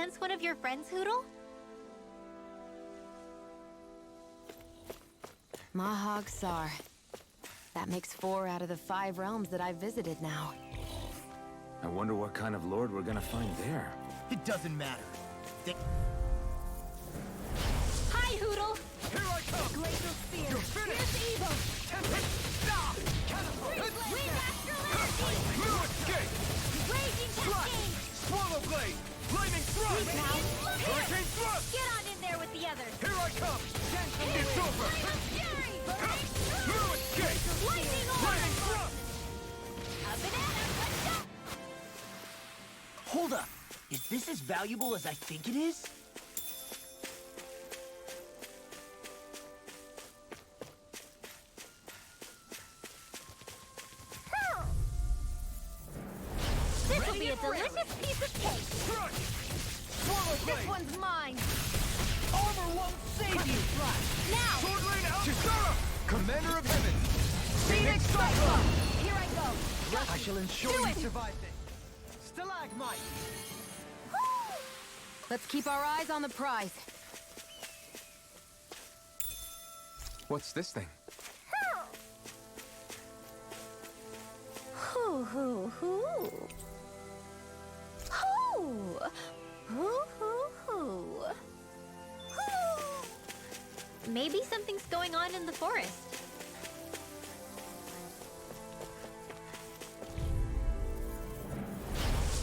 sense one of your friends, Hoodle? Mahag, Saar. That makes 4 out of the 5 realms that I've visited now. I wonder what kind of lord we're gonna find there. It doesn't matter. Hi, Hoodle! Here I come! Glacial Spear! You're finished! Here's evil! Tempest! Stop! Catapult! Wind Astral Energy! New escape! Raging Thrust! Cascade! Swallow blade! Flaming thrust! Freeze now! Hurricane thrust! Get on in there with the others! Here I come! It's over! Flame of Fury! New escape! Lightning Flaming Orb! thrust! A banana! Let's go! Hold up! Is this as valuable as I think it is? This will be a delicious piece of cake! Crush! Swallow This blade! one's mine! Armor won't save you! Now! Sword lane out! Chisara! Commander of Heaven! Phoenix Cyclone! Here I go! I shall ensure Do you it! survive this. Stalagmite! Let's keep our eyes on the prize. What's this thing? Hoo hoo hoo. Hoo. Hoo hoo hoo. Hoo. Maybe something's going on in the forest.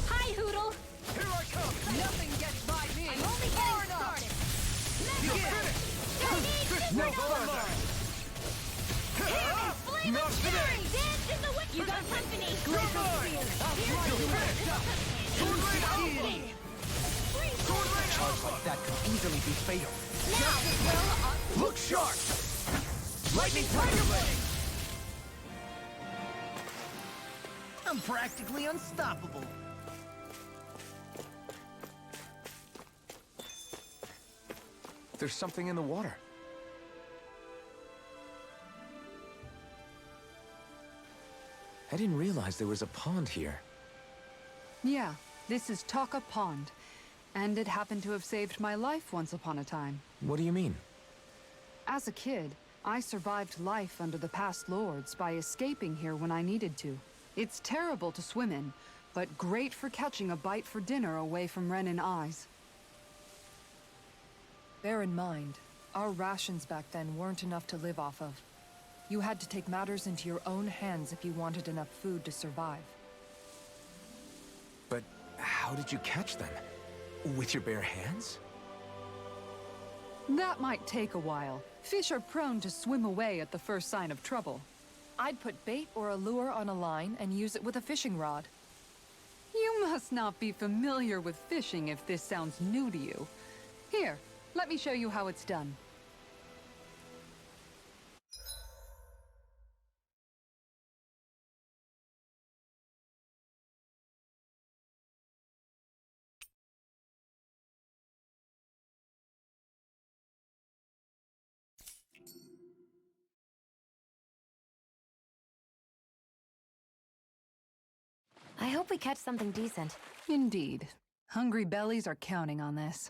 Hi, Hoodle. Here I come! Nothing gets by me! I'm only getting started. You're Let's finished! Don't need No supernova. further! Flame Not of today! Fury! Dance in the wind! You got company! Glacial Spear! You're finished! Sword lane out! Sword lane Charge out! like that could easily be fatal. Now, Look sharp! Lightning Tiger Blade! I'm practically unstoppable. There's something in the water. I didn't realize there was a pond here. Yeah, this is Taka Pond. And it happened to have saved my life once upon a time. What do you mean? As a kid, I survived life under the past lords by escaping here when I needed to. It's terrible to swim in, but great for catching a bite for dinner away from Ren and eyes. Bear in mind, our rations back then weren't enough to live off of. You had to take matters into your own hands if you wanted enough food to survive. But how did you catch them? With your bare hands? That might take a while. Fish are prone to swim away at the first sign of trouble. I'd put bait or a lure on a line and use it with a fishing rod. You must not be familiar with fishing if this sounds new to you. Here, let me show you how it's done. I hope we catch something decent. Indeed. Hungry bellies are counting on this.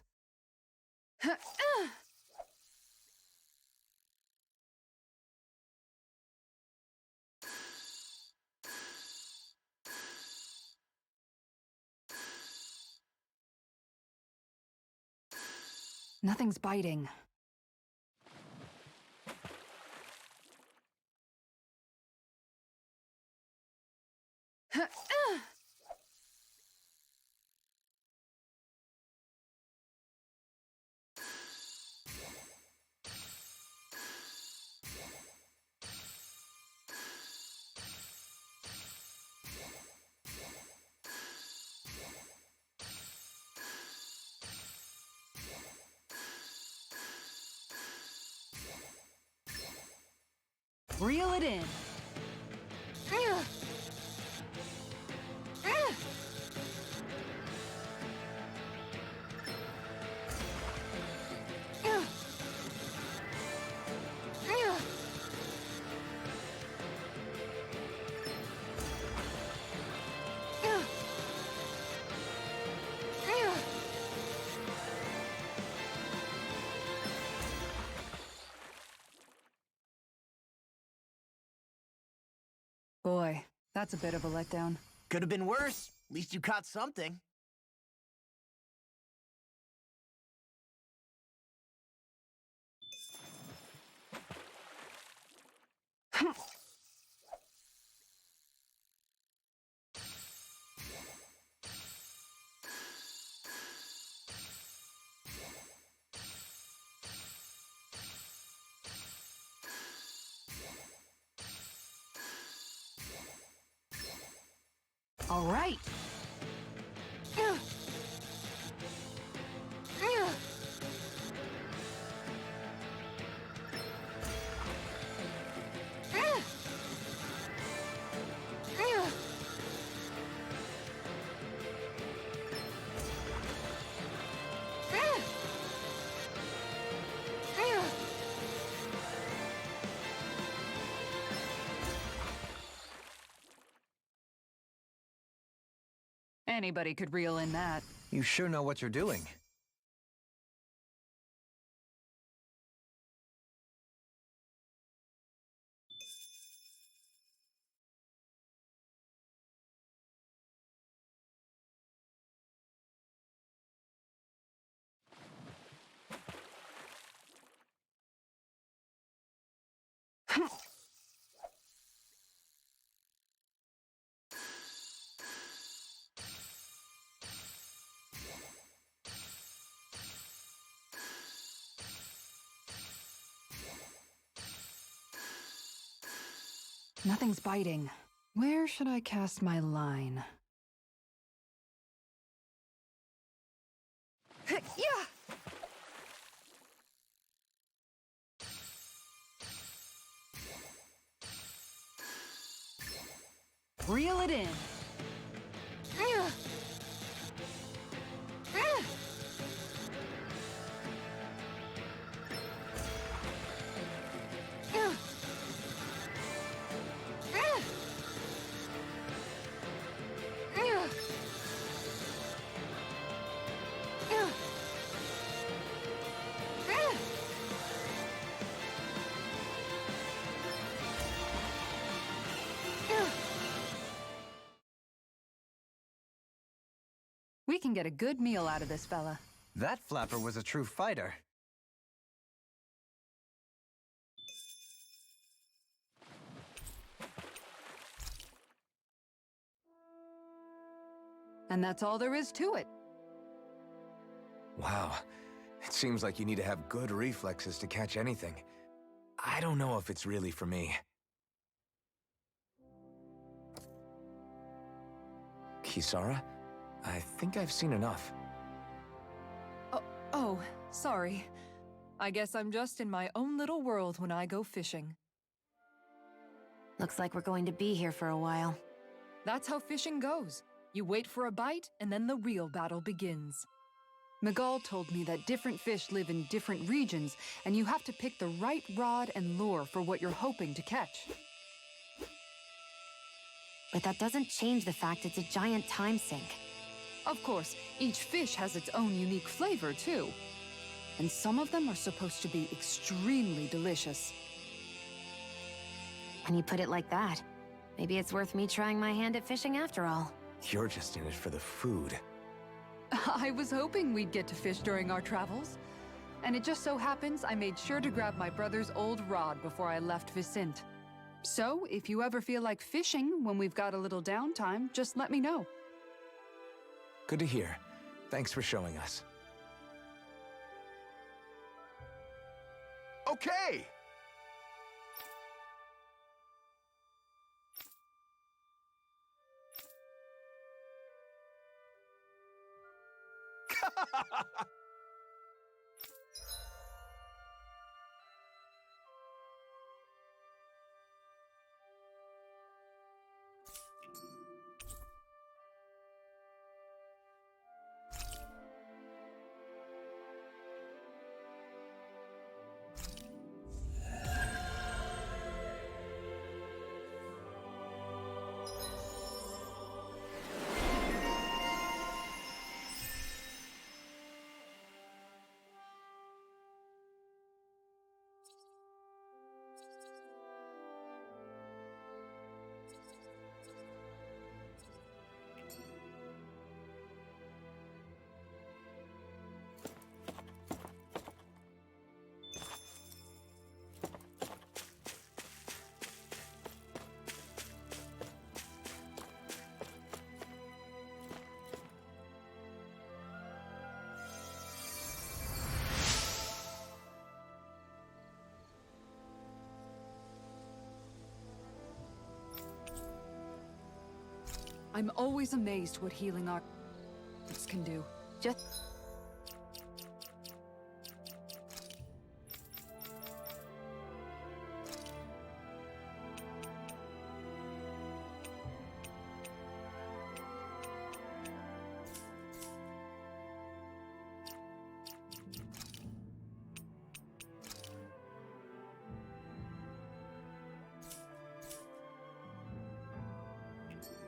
Nothing's biting. Reel it in. That's a bit of a letdown. Could have been worse. At least you caught something. All right. Anybody could reel in that. You sure know what you're doing. Nothing's biting. Where should I cast my line? Yeah! Reel it in. We can get a good meal out of this fella. That flapper was a true fighter. And that's all there is to it. Wow. It seems like you need to have good reflexes to catch anything. I don't know if it's really for me. Kisara? I think I've seen enough. Oh, sorry. I guess I'm just in my own little world when I go fishing. Looks like we're going to be here for a while. That's how fishing goes. You wait for a bite, and then the real battle begins. Miguel told me that different fish live in different regions, and you have to pick the right rod and lure for what you're hoping to catch. But that doesn't change the fact it's a giant time sink. Of course, each fish has its own unique flavor, too. And some of them are supposed to be extremely delicious. When you put it like that, maybe it's worth me trying my hand at fishing after all. You're just in it for the food. I was hoping we'd get to fish during our travels. And it just so happens I made sure to grab my brother's old rod before I left Vicente. So, if you ever feel like fishing when we've got a little downtime, just let me know. Good to hear. Thanks for showing us. Okay! I'm always amazed what healing arts can do. Just...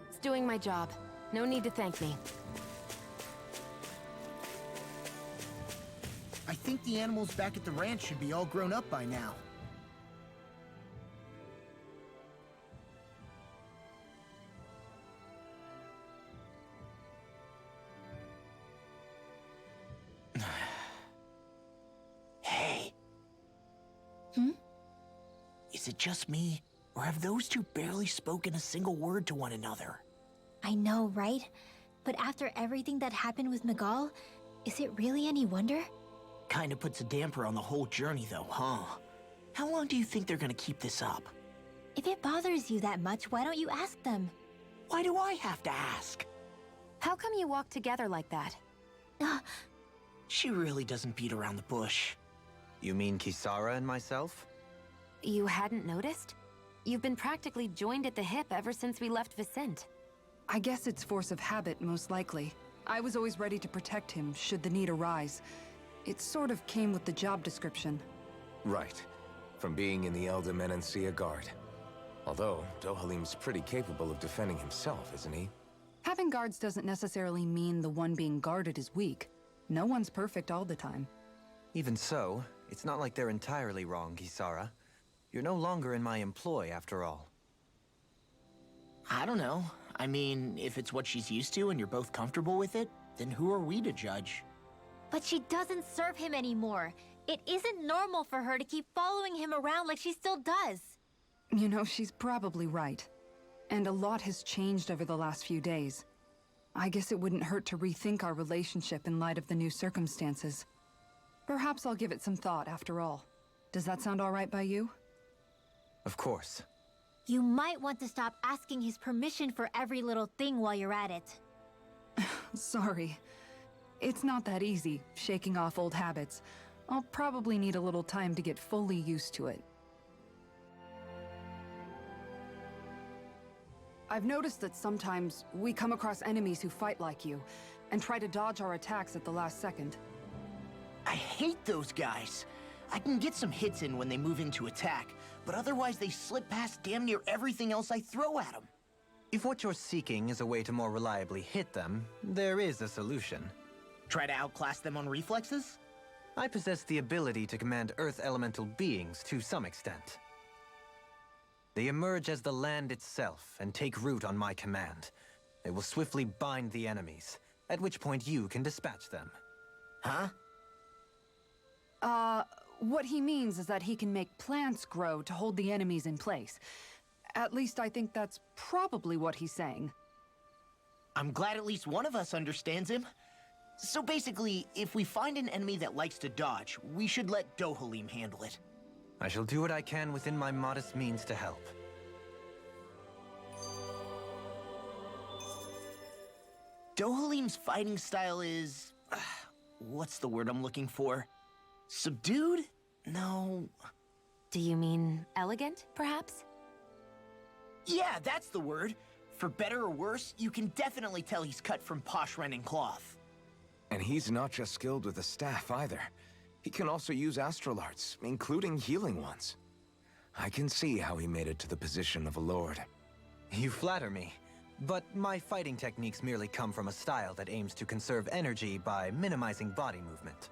It's doing my job. No need to thank me. I think the animals back at the ranch should be all grown up by now. Hey. Is it just me, or have those two barely spoken a single word to one another? I know, right? But after everything that happened with Miguel, is it really any wonder? Kinda puts a damper on the whole journey though, huh? How long do you think they're gonna keep this up? If it bothers you that much, why don't you ask them? Why do I have to ask? How come you walk together like that? She really doesn't beat around the bush. You mean Kisara and myself? You hadn't noticed? You've been practically joined at the hip ever since we left Vicente. I guess it's force of habit, most likely. I was always ready to protect him, should the need arise. It sort of came with the job description. Right. From being in the Elder Menancia Guard. Although, Dohalim's pretty capable of defending himself, isn't he? Having guards doesn't necessarily mean the one being guarded is weak. No one's perfect all the time. Even so, it's not like they're entirely wrong, Kisara. You're no longer in my employ, after all. I don't know. I mean, if it's what she's used to and you're both comfortable with it, then who are we to judge? But she doesn't serve him anymore. It isn't normal for her to keep following him around like she still does. You know, she's probably right. And a lot has changed over the last few days. I guess it wouldn't hurt to rethink our relationship in light of the new circumstances. Perhaps I'll give it some thought after all. Does that sound all right by you? Of course. You might want to stop asking his permission for every little thing while you're at it. Sorry. It's not that easy, shaking off old habits. I'll probably need a little time to get fully used to it. I've noticed that sometimes we come across enemies who fight like you, and try to dodge our attacks at the last second. I hate those guys. I can get some hits in when they move into attack, but otherwise they slip past damn near everything else I throw at them. If what you're seeking is a way to more reliably hit them, there is a solution. Try to outclass them on reflexes? I possess the ability to command Earth elemental beings to some extent. They emerge as the land itself and take root on my command. They will swiftly bind the enemies, at which point you can dispatch them. Huh? What he means is that he can make plants grow to hold the enemies in place. At least I think that's probably what he's saying. I'm glad at least one of us understands him. So basically, if we find an enemy that likes to dodge, we should let Dohalim handle it. I shall do what I can within my modest means to help. Dohalim's fighting style is... what's the word I'm looking for? Subdued? No... Do you mean elegant, perhaps? Yeah, that's the word. For better or worse, you can definitely tell he's cut from posh rending cloth. And he's not just skilled with the staff either. He can also use astral arts, including healing ones. I can see how he made it to the position of a lord. You flatter me, but my fighting techniques merely come from a style that aims to conserve energy by minimizing body movement.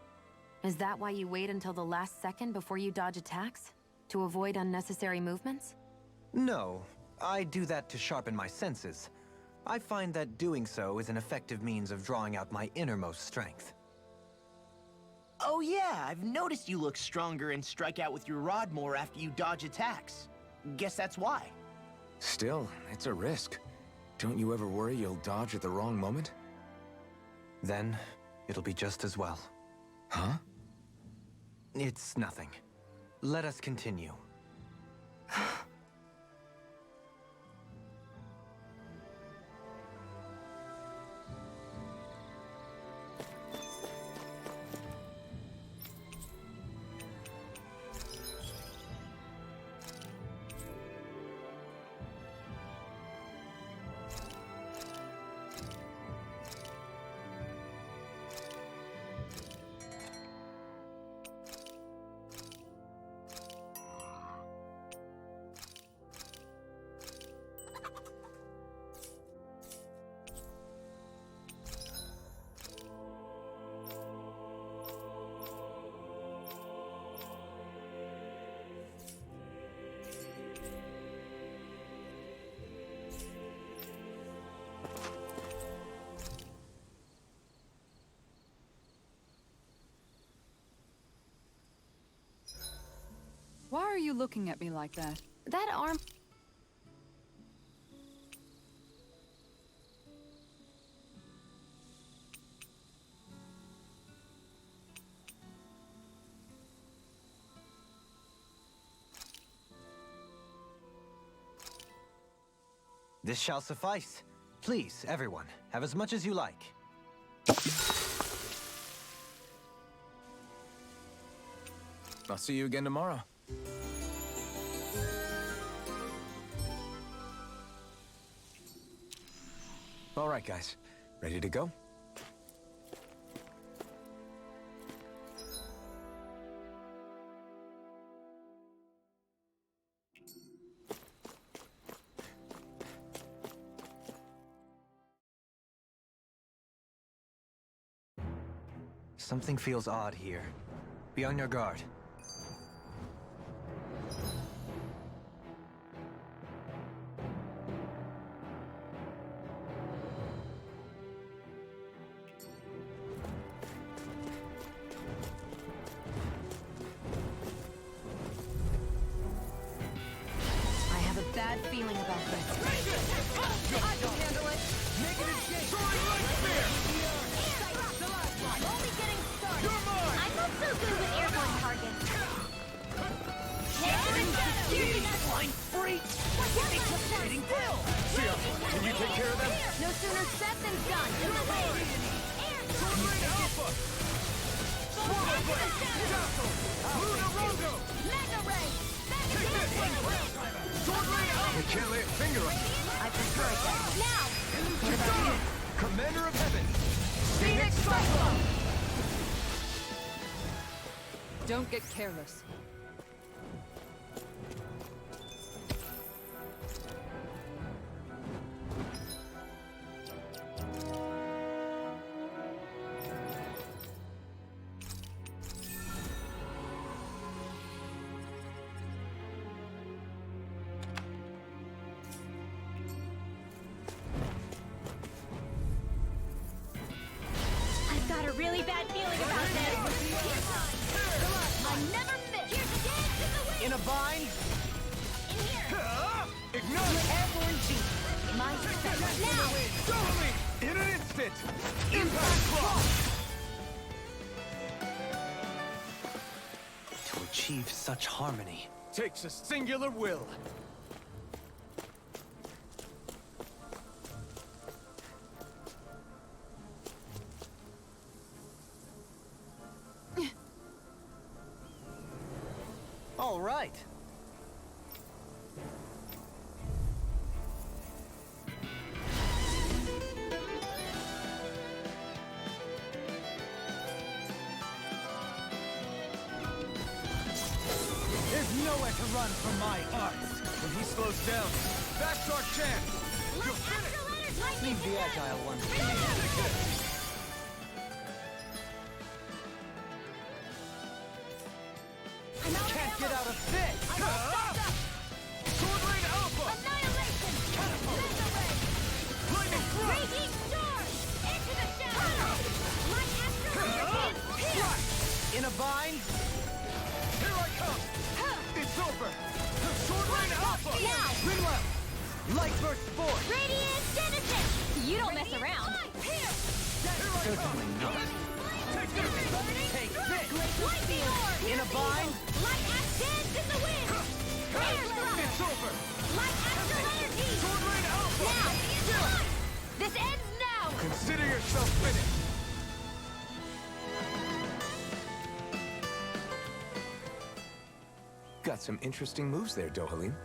Is that why you wait until the last second before you dodge attacks? To avoid unnecessary movements? No, I do that to sharpen my senses. I find that doing so is an effective means of drawing out my innermost strength. Oh yeah, I've noticed you look stronger and strike out with your rod more after you dodge attacks. Guess that's why. Still, it's a risk. Don't you ever worry you'll dodge at the wrong moment? Then, it'll be just as well. Huh? It's nothing. Let us continue. you looking at me like that? That arm... This shall suffice. Please, everyone, have as much as you like. I'll see you again tomorrow. All right, guys. Ready to go? Something feels odd here. Be on your guard. I have a bad feeling about this. I can handle it. I'm only getting started. I'm not so good with airborne targets. Flying freak! Sia, can you take care of them? No sooner said than done. In the way. Mega ray. We can't lay a finger on it. I prefer it that. Now. Commander of Heaven! Phoenix Cyclone. Don't get careless. I've got a really bad feeling about this. I never miss. Here's a dance in the wind. In a bind? In here. Ignite! Airborne G. My now. Totally! In an instant! Impact Clock! To achieve such harmony. Takes a singular will. All right. There's nowhere to run from my arts. When he slows down, that's our chance! You'll finish! Leave the agile one. Can't get out of this. Sword Rain Alpha! Annihilation. Mega ray. Lightning Thrust! Raging storm. Into the shadows. My astral energy is here. In a bind? Here I come! It's over! Sword Rain Alpha! Now. Rinwell! Light Burst Force! Radiant Genesis. You don't mess around. Certainly not. Take this! Take this! Lightning orb. In a bind? Light axe dance in the wind. Fire thrust. It's over! Light astral energy. Sword Rain Alpha! Now. This ends now. Consider yourself finished! Got some interesting moves there, Dohalim.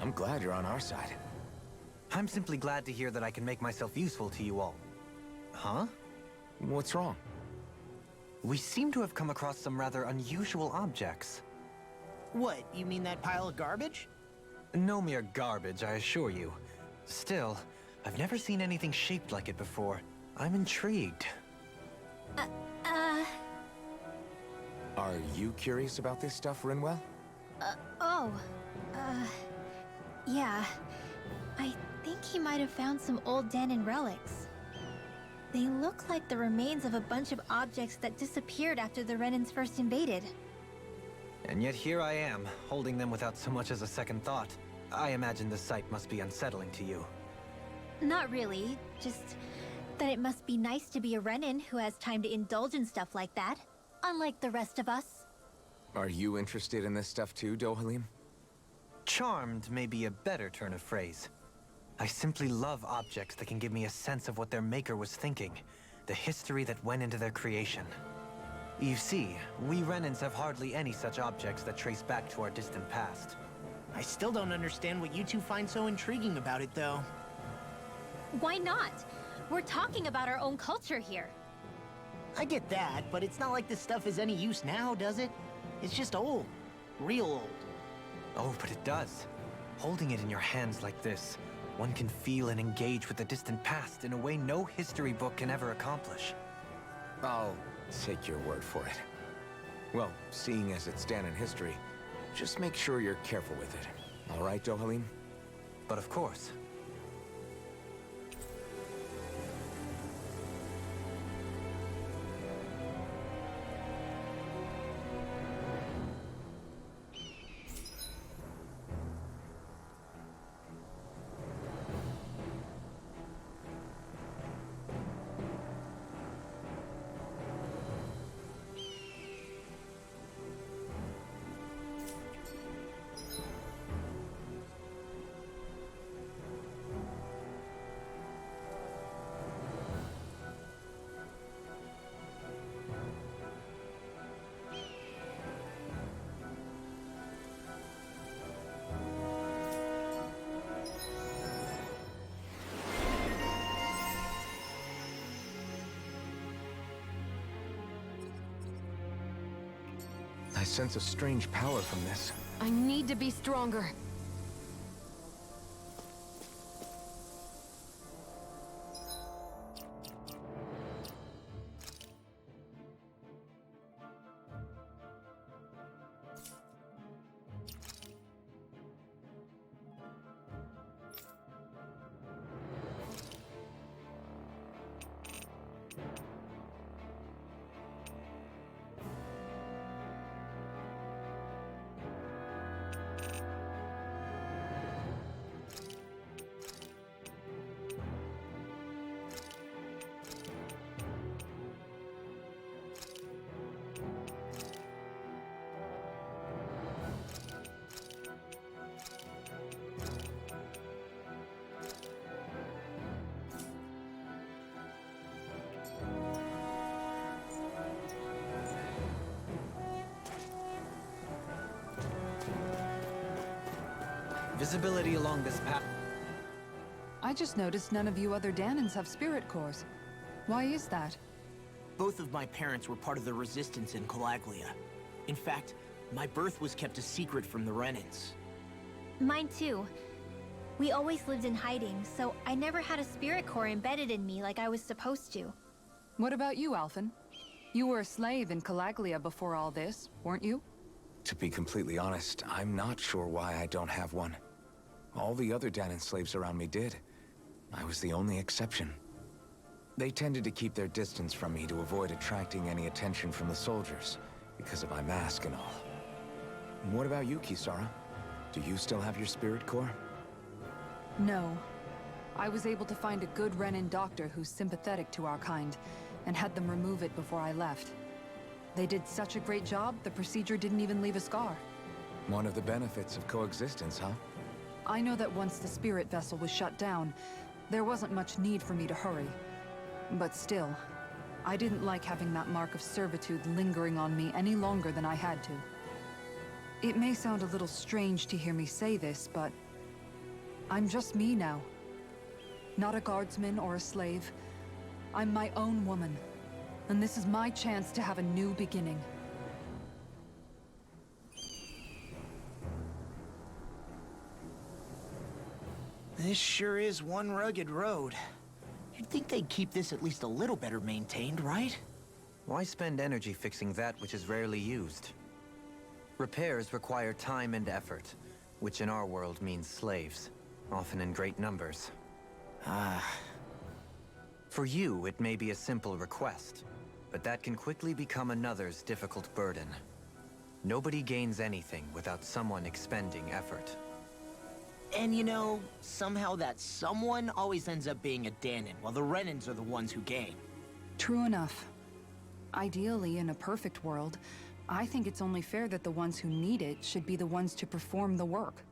I'm glad you're on our side. I'm simply glad to hear that I can make myself useful to you all. Huh? What's wrong? We seem to have come across some rather unusual objects. What, you mean that pile of garbage? No mere garbage, I assure you. Still, I've never seen anything shaped like it before. I'm intrigued. Are you curious about this stuff, Rinwell? Yeah. I think he might have found some old Danon relics. They look like the remains of a bunch of objects that disappeared after the Renans first invaded. And yet here I am, holding them without so much as a second thought. I imagine the sight must be unsettling to you. Not really, just that it must be nice to be a Renin who has time to indulge in stuff like that, unlike the rest of us. Are you interested in this stuff too, Dohalim? Charmed may be a better turn of phrase. I simply love objects that can give me a sense of what their maker was thinking, the history that went into their creation. You see, we Renins have hardly any such objects that trace back to our distant past. I still don't understand what you two find so intriguing about it, though. Why not? We're talking about our own culture here. I get that, but it's not like this stuff is any use now, does it? It's just old. Real old. Oh, but it does. Holding it in your hands like this, one can feel and engage with the distant past in a way no history book can ever accomplish. I'll take your word for it. Well, seeing as it's done in history, just make sure you're careful with it. All right, Dohalim? But of course. I sense a strange power from this. I need to be stronger. Visibility along this path. I just noticed none of you other Danins have spirit cores. Why is that? Both of my parents were part of the resistance in Calaglia. In fact, my birth was kept a secret from the Renins. Mine too. We always lived in hiding, so I never had a spirit core embedded in me like I was supposed to. What about you, Alphen? You were a slave in Calaglia before all this, weren't you? To be completely honest, I'm not sure why I don't have one. All the other Danin slaves around me did. I was the only exception. They tended to keep their distance from me to avoid attracting any attention from the soldiers, because of my mask and all. What about you, Kisara? Do you still have your spirit core? No. I was able to find a good Renin doctor who's sympathetic to our kind, and had them remove it before I left. They did such a great job, the procedure didn't even leave a scar. One of the benefits of coexistence, huh? I know that once the spirit vessel was shut down, there wasn't much need for me to hurry. But still, I didn't like having that mark of servitude lingering on me any longer than I had to. It may sound a little strange to hear me say this, but I'm just me now. Not a guardsman or a slave. I'm my own woman. And this is my chance to have a new beginning. This sure is one rugged road. You'd think they'd keep this at least a little better maintained, right? Why spend energy fixing that which is rarely used? Repairs require time and effort, which in our world means slaves, often in great numbers. For you, it may be a simple request, but that can quickly become another's difficult burden. Nobody gains anything without someone expending effort. And you know, somehow that someone always ends up being a Danon, while the Renans are the ones who gain. True enough. Ideally, in a perfect world, I think it's only fair that the ones who need it should be the ones to perform the work.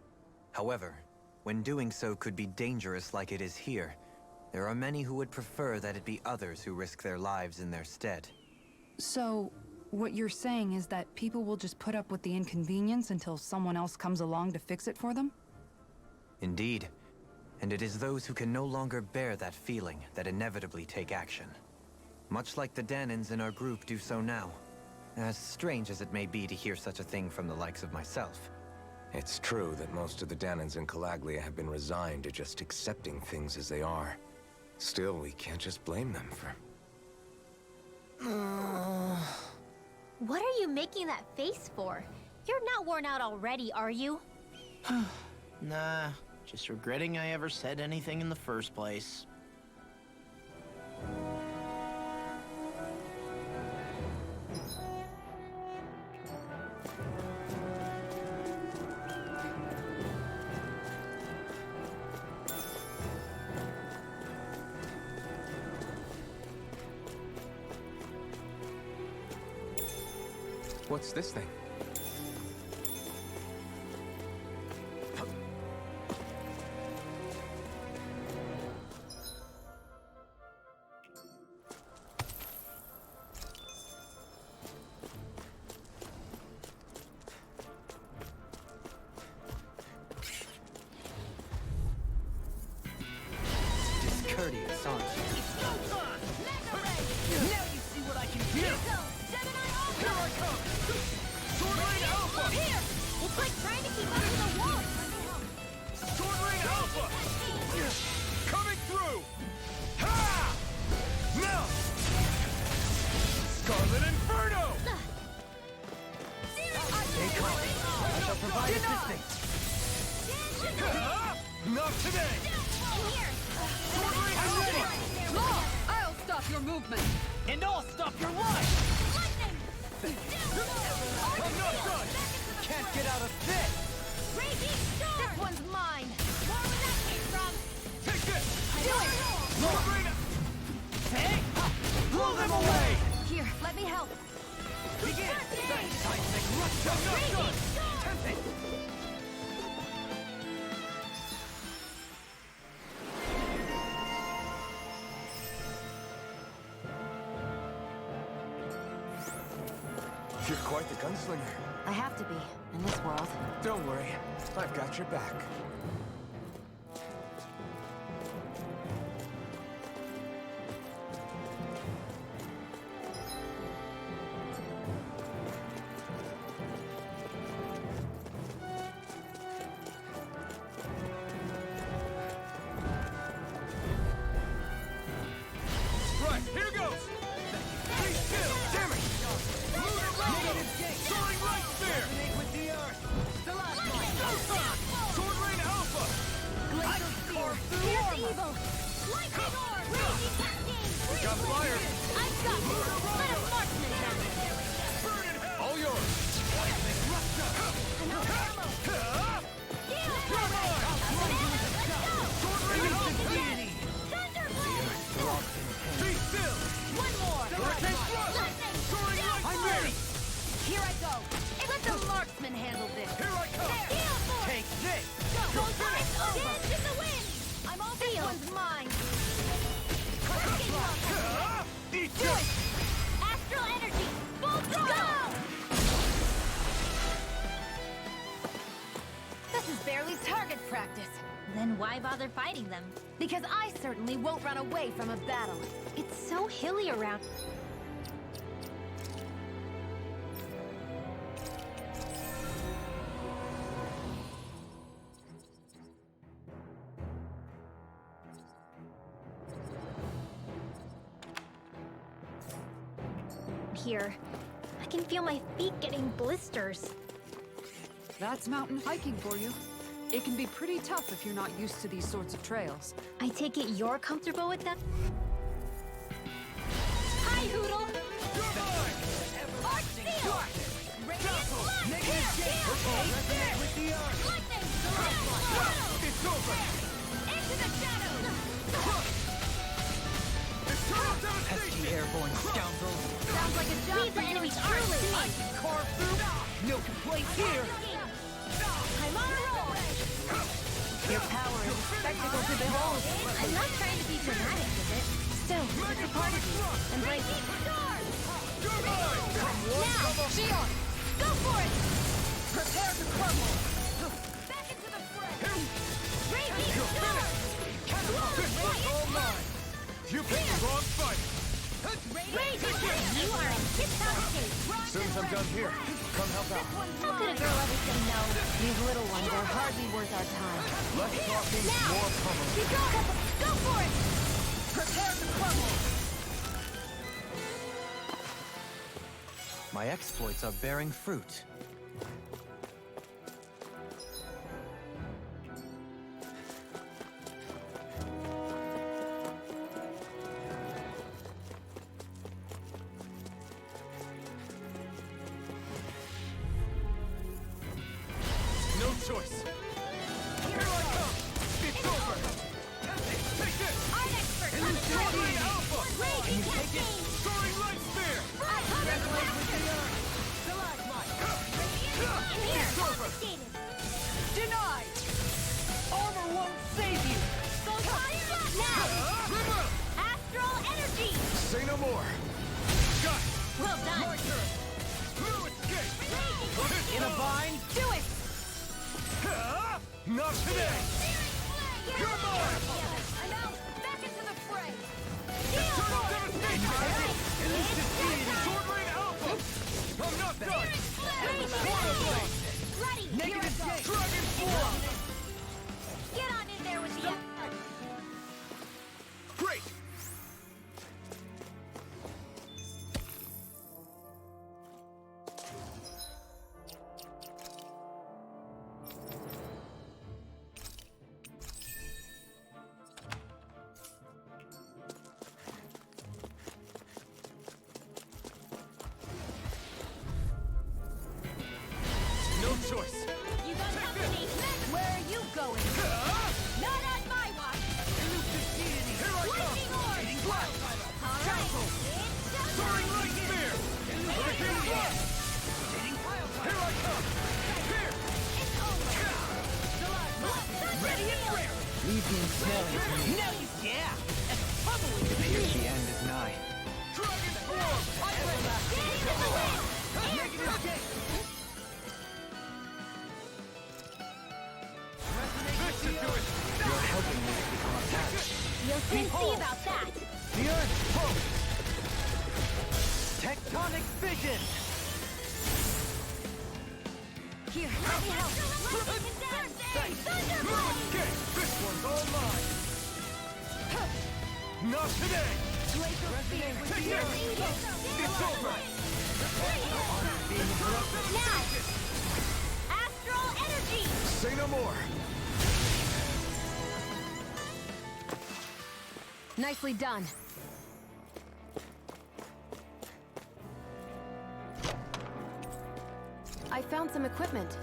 However, when doing so could be dangerous like it is here, there are many who would prefer that it be others who risk their lives in their stead. So, what you're saying is that people will just put up with the inconvenience until someone else comes along to fix it for them? Indeed. And it is those who can no longer bear that feeling that inevitably take action. Much like the Danons in our group do so now. As strange as it may be to hear such a thing from the likes of myself. It's true that most of the Danons in Calaglia have been resigned to just accepting things as they are. Still, we can't just blame them for... What are you making that face for? You're not worn out already, are you? Nah, just regretting I ever said anything in the first place. What's this thing? Discourteous, aren't you? Now you see what I can do! Here I come! Sword Rain Alpha! Here! It's like trying to keep up with the wall! Sword Rain Alpha! Coming through! Ha! Now! Scarlet Inferno! Stay calm. I shall provide assistance. Ha! Not today! Sword Rain Alpha! Law! I'll stop your movement! And I'll stop your life! I'm not done! Can't get out of this! This one's mine! More where that came from! Take this! Do it! Sword Rain... Hey! Blow them away! Here, let me help! Begin! Seismic rush! I'm not done! Tempt it! You're quite the gunslinger. I have to be, in this world. Don't worry, I've got your back. Right, here goes! Be still! Damn it! Soaring Light Spear! With the earth! Sword Rain Alpha! Here's evil! Lightning orb! Raging cascade! Got fire! I've got this! Let a marksman have it! Burn in hell! All yours! You're mine! Sword Rain Alpha! Be still! One more! Hurricane Thrust! Soaring Light Spear! Here I go! Let the marksman handle this! Here I come! Take this! Go! Dance in the wind! I'm all this one's mine! Eat Do it! Astral energy! Full throttle! This is barely target practice. Then why bother fighting them? Because I certainly won't run away from a battle. It's so hilly around. Here, I can feel my feet getting blisters. That's mountain hiking for you. It can be pretty tough if you're not used to these sorts of trails. I take it you're comfortable with them? Hi, Hoodle! You're mine! Arc Seal! Radiant Light! leave the enemy's arms to me. I can carve through. No complaints here. I'm on a roll. Your power is a spectacle to behold. I'm not trying to be dramatic with it. Still, it's a part of you. Embrace it. Now, Shion, go for it. Prepare to crumble. Back into the fray. Raging star. This one's all mine. You picked the wrong fight. Raging star, you are in tip-top shape. As soon as I'm done here, come help out. How could a girl ever say no? These little ones are hardly worth our time. Less talking, Now, more pummeling. keep going. Go for it. Prepare to crumble. My exploits are bearing fruit. No choice. Here I come. It's over. Take this. Art expert, And coming destroy through. the alpha. Raging cascade. Soaring light spear. In here, confiscated. Denied. Armor won't save you. Go fire now. Astral energy. Say no more. Got it. Well done. My turn. No escape. In a bind. Do it. Not today. You're mine. I'm out. Back into the fray. Eternal devastation. Sword Rain Alpha. I'm not done. Ready. Negative Here I gate. go. Dragon form. Get on in there with the effort. Great. No choice. You got company. Where are you going? Not on my watch. Here I come. Lightning orb. All right. It's Soaring showtime. light spear. Hurricane blast. Here I come. Here. It's over. Ready and rare. Leave me smelling to me. Now you yeah. The end is nigh. Dragon form. Get into the wind. Negative gate. This should do it. You're helping me to become a patch. You'll soon see about that. The earth pulse. Tectonic vision. Here, let me help. No escape. This one's all mine. Not today. Take this. It's over. Now, astral energy. Say no more. Nicely done. I found some equipment.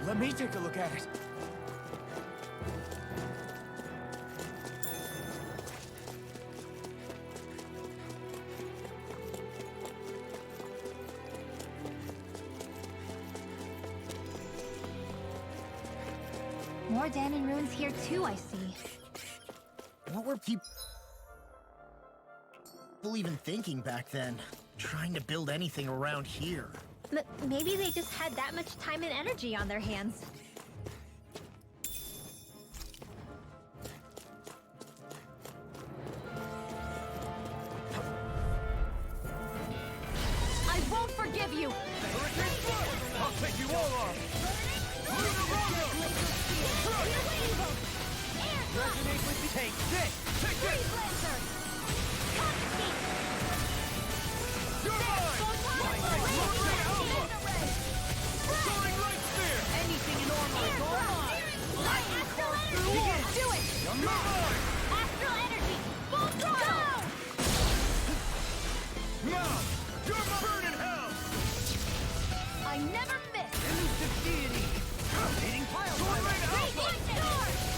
Let me take a look at it. More Danon ruins here too, I see. What were people even thinking back then? Trying to build anything around here. Maybe they just had that much time and energy on their hands. I won't forgive you! I'll take you all on. Resonate with the take this. Take this. Now! You're burn in hell! I never miss! Elusive deity! Hitting pile driver!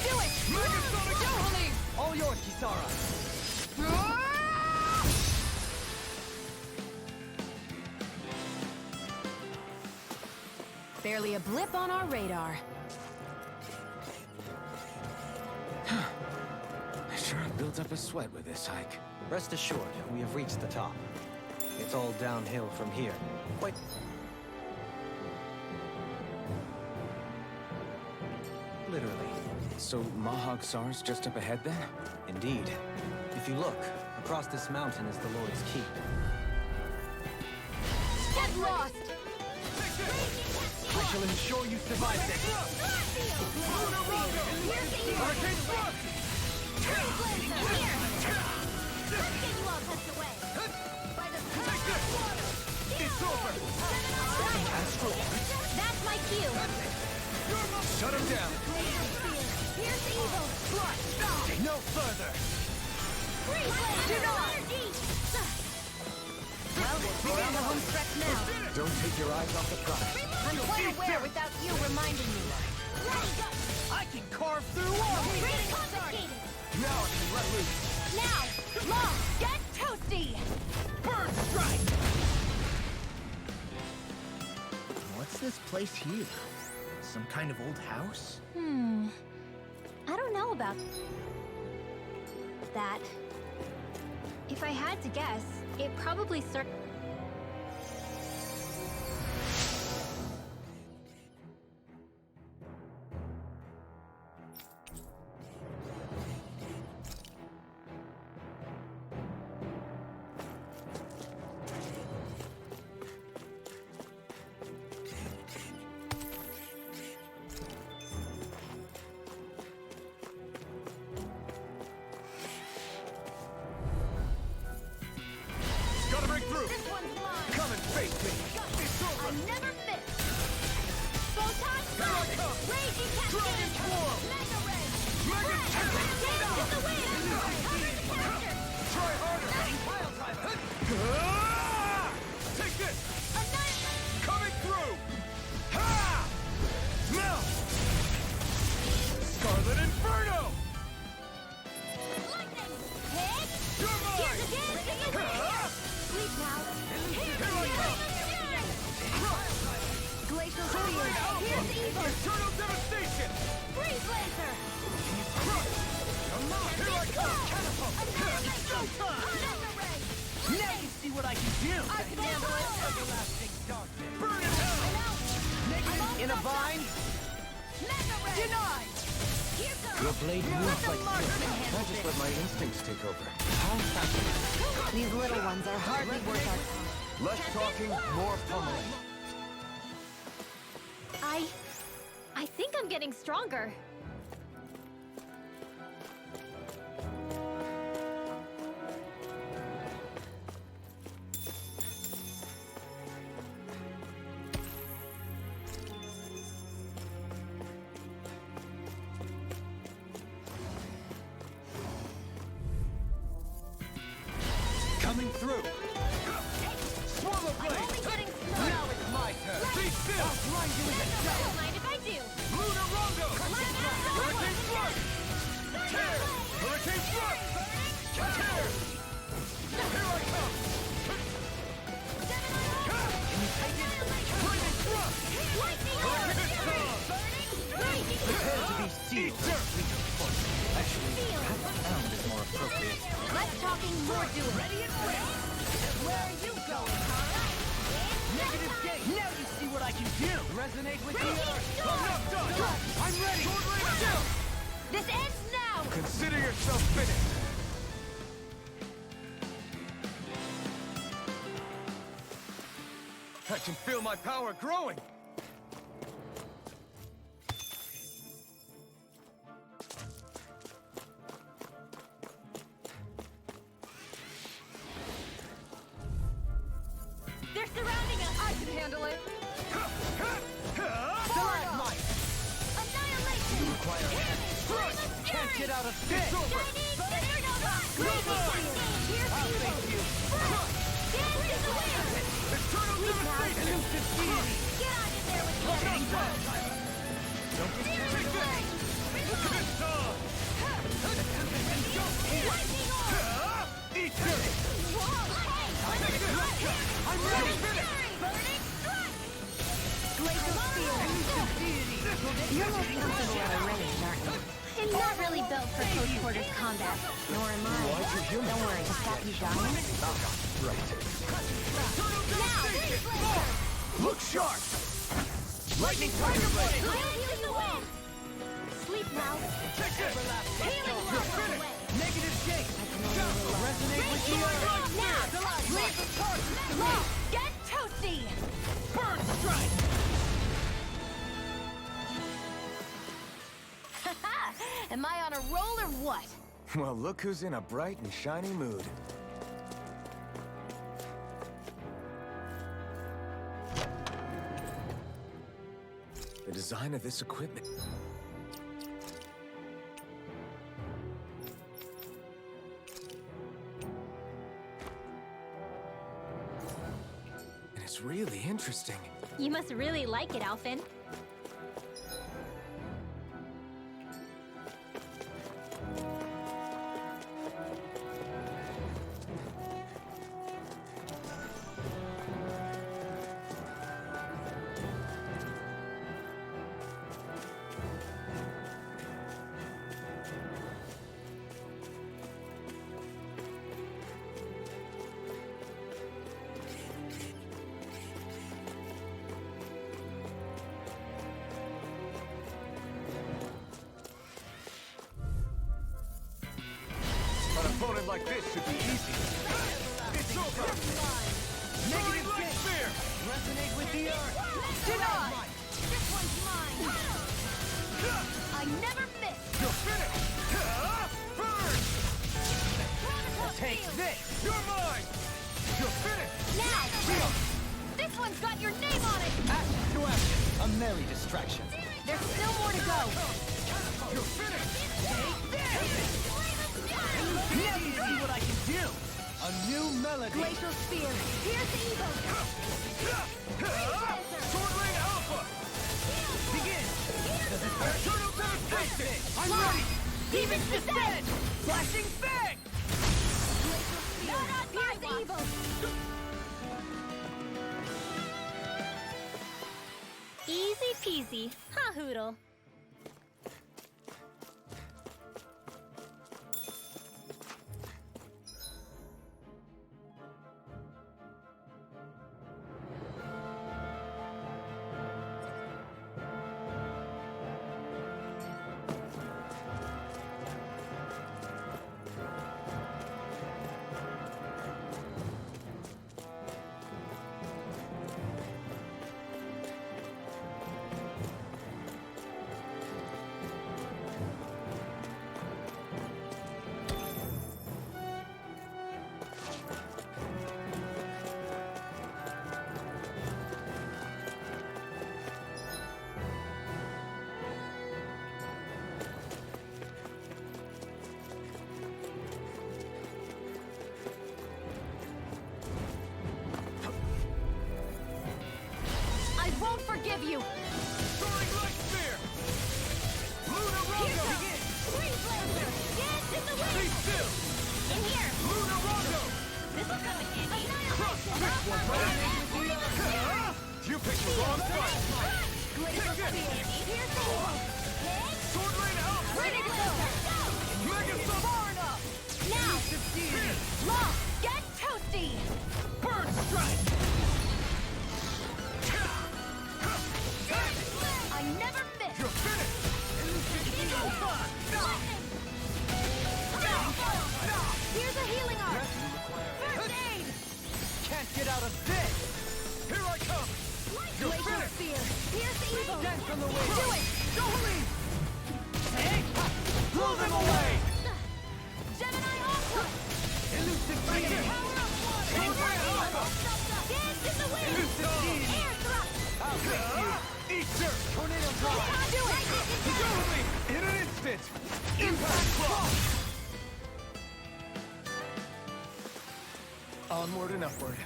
Do it! Megasonic Dohali! All yours, Kisara. Barely a blip on our radar. I sure have built up a sweat with this hike. Rest assured, we have reached the top. It's all downhill from here. Wait. Literally. So Mahag Saar's just up ahead then? Indeed. If you look, across this mountain is the Lord's Keep. Get lost! I shall ensure you survive this. Hurricane Thrust! Let's get you all tucked away! By the water! It's over! That's my cue! Shut him down! Here's the evil! No further! Well, we're on the home stretch now. Don't take your eyes off the prize. I'm quite aware without you reminding me. Ready, go! I can carve through walls! Great confiscated! Now I can let loose! Now, Law, get toasty! Bird strike! What's this place here? Some kind of old house? I don't know about that. If I had to guess, it probably Gotta break through! This one's mine! Come and face me! It's I over! never miss! Photon Blast! Raging Dragon Cascade! Swarm! Mega Ray! Mega Dance in the wind! Cover the counter! Try harder! Pile driver! Ah! Take this! Coming through! Ha! Now! Scarlet Inferno! Lightning! Hit! You're mine! Here's a dance in the wind! Ah! Sleep now! Here I come! Glacial Spear! Here's evil! Eternal Devastation! Freeze Laser! Crush! Come on! Here I come! Catapult! Annihilate! Showtime! Mega Ray! Now you see what I can do! I can handle it! Everlasting darkness! Burn in hell! I'm out! Negative in a vine? Mega Ray! Denied! Here goes! Your blade moves like Marksman I handles just it! let my instincts take over. How fascinating. These little ones are hardly worth our time. Less talking, more pummeling. I think I'm getting stronger. Coming through! Swallow I'm Blade! only getting Now started. it's my turn! Be still! Don't mind if I do. Lunar Rondo! Light out the Hurricane Thrust! Tear! Hurricane Thrust! Tear! Here I come! Lightning Thrust! Lightning Hurricane Storm! Raging Prepare to be sealed. Eat dirt! Actually, Feel. sound is more appropriate. Less talking, more doing. Ready and ready. Where are you going, Tara? Negative gate. Now you see what I can do. Resonate with the Raging earth. storm! I'm not done! I'm ready. Sword Rain down! This ends now! Consider yourself finished! I can feel my power growing! They're surrounding us! I can handle it. Stalagmite. Annihilation! Can't get out of this. Chinese Supernova! Raging Cascade! Here's evil! Dancing I'm ready! You're more comfortable at a range, aren't you? I'm not really built for close quarters combat. Nor am I. Don't worry, to stop you dying. Look sharp! Lightning Tiger Blade! I'll heal you in! Sleep now. Take this! Healing You're finished! Negative shake! Resonate with the Now! Leave the charges to me! Look! Get toasty! Burn strike! Am I on a roll or what? Well, look who's in a bright and shiny mood. The design of this equipment. And it's really interesting. You must really like it, Alphen. An opponent like this should be easy. It's over! Negative light sphere! Resonate with the earth! Deny! This one's mine! I never miss! You're finished! Burn! Take this! You're mine! You're finished! Now! This one's got your name on it! Ashes to ashes! A merry distraction. There's still more to go! You're finished! Take this! Now you see what I can do! A new melody! Glacial Spear! Here's the Evo! Sword Rain Alpha! Begin! Does it hurt? Turtle Devastation! I'm ready! Demon's Descent! Flashing Fang! Not on my Evo! Easy peasy. Ha hoodle. I won't forgive you! Soaring Light Spear! Luna Rondo! Begin! Freeze Lancer! Dance in the Be wind! still! In here! Luna Rondo! This'll come in handy! You picked the wrong fight! Glacial Take this! Spear! Here's the Evo! Sword Rain Alpha! Ready to go! Mega Sub! Far enough! Now! Long! Get toasty! Burn Strike! I never miss! You're finished! Here's a healing arm! First aid! Can't get out of this! Here I come! You're Glacial finished! Spear! Here's the Evo! Dance from the wind! Do it! Dohuli! Blow them away! Gemini Aqua! Elusive Fiend! Dance in the wind! Elusive Air thrust! I'll get you! Easter! Tornado Drop! Do it! Dohuli! In an instant! Impact Claw! Onward and upward.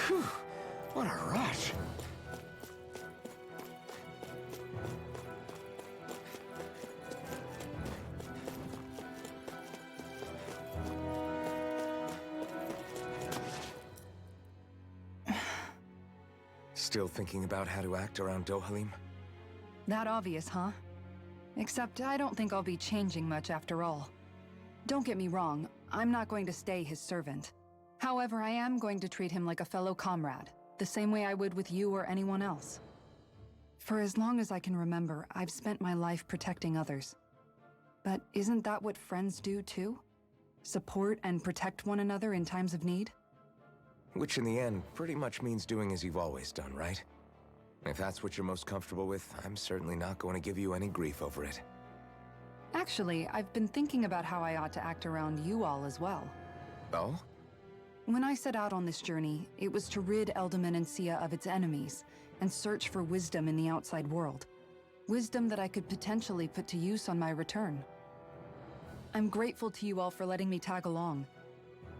Whew, what a rush. Still thinking about how to act around Dohalim? That obvious, huh? Except I don't think I'll be changing much after all. Don't get me wrong, I'm not going to stay his servant. However, I am going to treat him like a fellow comrade, the same way I would with you or anyone else. For as long as I can remember, I've spent my life protecting others. But isn't that what friends do too? Support and protect one another in times of need? Which in the end pretty much means doing as you've always done, right? If that's what you're most comfortable with, I'm certainly not going to give you any grief over it. Actually, I've been thinking about how I ought to act around you all as well. Oh? When I set out on this journey, it was to rid Eldaman and Sia of its enemies, and search for wisdom in the outside world. Wisdom that I could potentially put to use on my return. I'm grateful to you all for letting me tag along.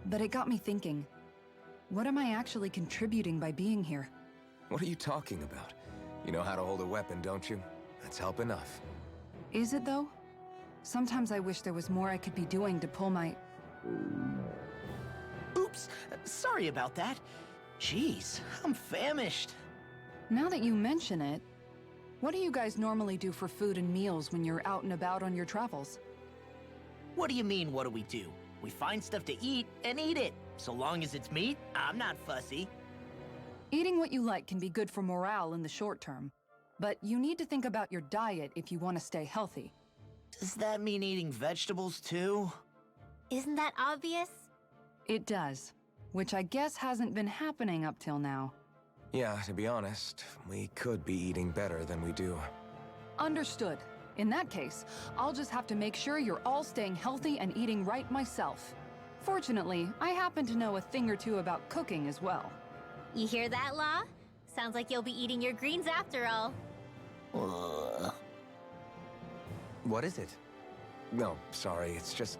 But it got me thinking, what am I actually contributing by being here? What are you talking about? You know how to hold a weapon, don't you? That's help enough. Is it though? Sometimes I wish there was more I could be doing to pull my... Oops, sorry about that. Jeez, I'm famished. Now that you mention it, what do you guys normally do for food and meals when you're out and about on your travels? What do you mean, what do we do? We find stuff to eat and eat it. So long as it's meat, I'm not fussy. Eating what you like can be good for morale in the short term, but you need to think about your diet if you want to stay healthy. Does that mean eating vegetables too? Isn't that obvious? It does, which I guess hasn't been happening up till now. Yeah, to be honest, we could be eating better than we do. Understood. In that case, I'll just have to make sure you're all staying healthy and eating right myself. Fortunately, I happen to know a thing or two about cooking as well. You hear that, Law? Sounds like you'll be eating your greens after all. What is it? No, sorry, it's just...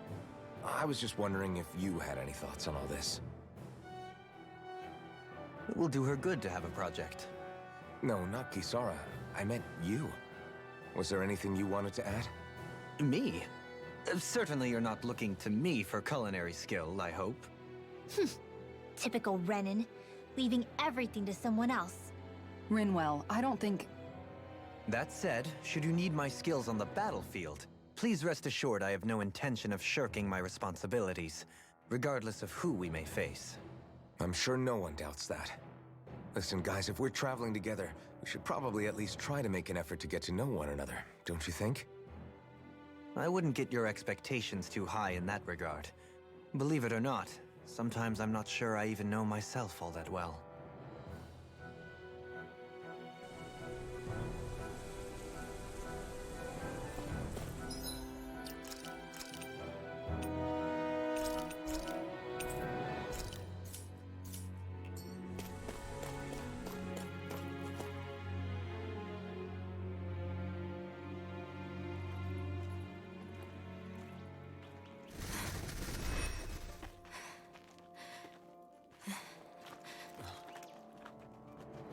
I was just wondering if you had any thoughts on all this. It will do her good to have a project. No, not Kisara. I meant you. Was there anything you wanted to add? Me? Certainly you're not looking to me for culinary skill, I hope. Typical Renan, leaving everything to someone else. Rinwell, I don't think... That said, should you need my skills on the battlefield, please rest assured I have no intention of shirking my responsibilities, regardless of who we may face. I'm sure no one doubts that. Listen, guys, if we're traveling together, we should probably at least try to make an effort to get to know one another, don't you think? I wouldn't get your expectations too high in that regard. Believe it or not, sometimes I'm not sure I even know myself all that well.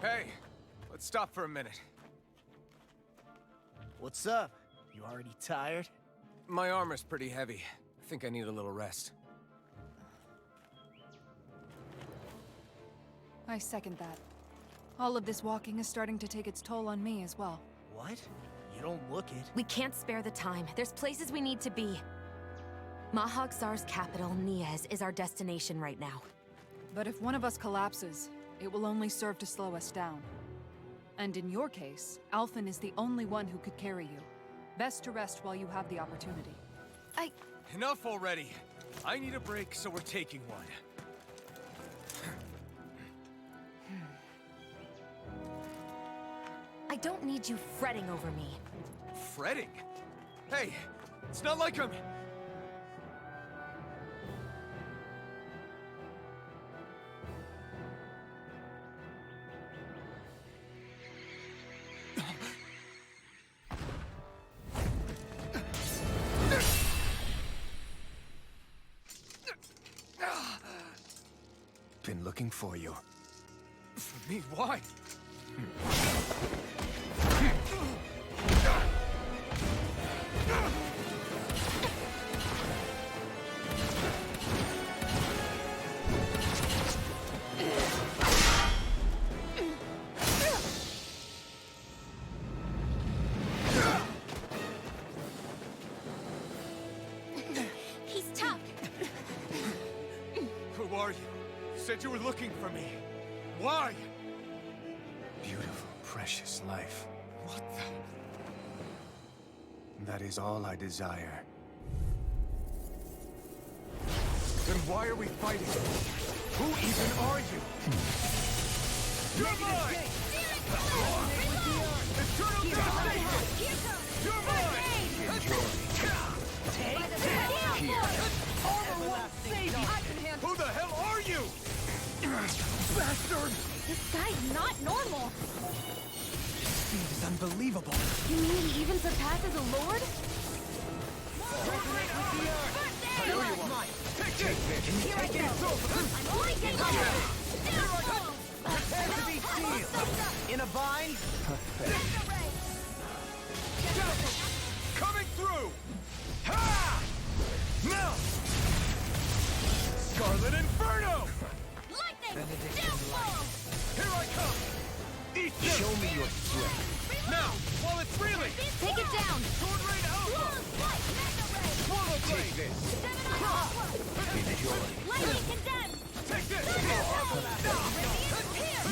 Hey, let's stop for a minute. What's up? You already tired? My armor's pretty heavy. I think I need a little rest. I second that. All of this walking is starting to take its toll on me as well. What? You don't look it. We can't spare the time. There's places we need to be. Mahag Saar's capital, Niez, is our destination right now. But if one of us collapses, it will only serve to slow us down. And in your case, Alphen is the only one who could carry you. Best to rest while you have the opportunity. Enough already. I need a break, so we're taking one. I don't need you fretting over me. Fretting? Hey, it's not like I'm... Been looking for you. Me? Why? He's tough. Who are you? You said you were looking for me. Why? Beautiful, precious life. What the... That is all I desire. Then why are we fighting? Who even are you? You're mine! Eternal devastation! You're mine! Who the hell are you? Bastard! This guy's not normal. Speed is unbelievable. You mean he even surpasses a lord? I know you want. Take this! Here I go. I'm only getting Prepare to be sealed. In a bind? Coming through! Ha! Melt! Scarlet Inferno! Here I come! Eat this! Show me your strength. Now, while it's reeling! Take it down. Sword Rain Alpha! Swallow Blade! Take this. Enjoy. Lightning condemned. Take this!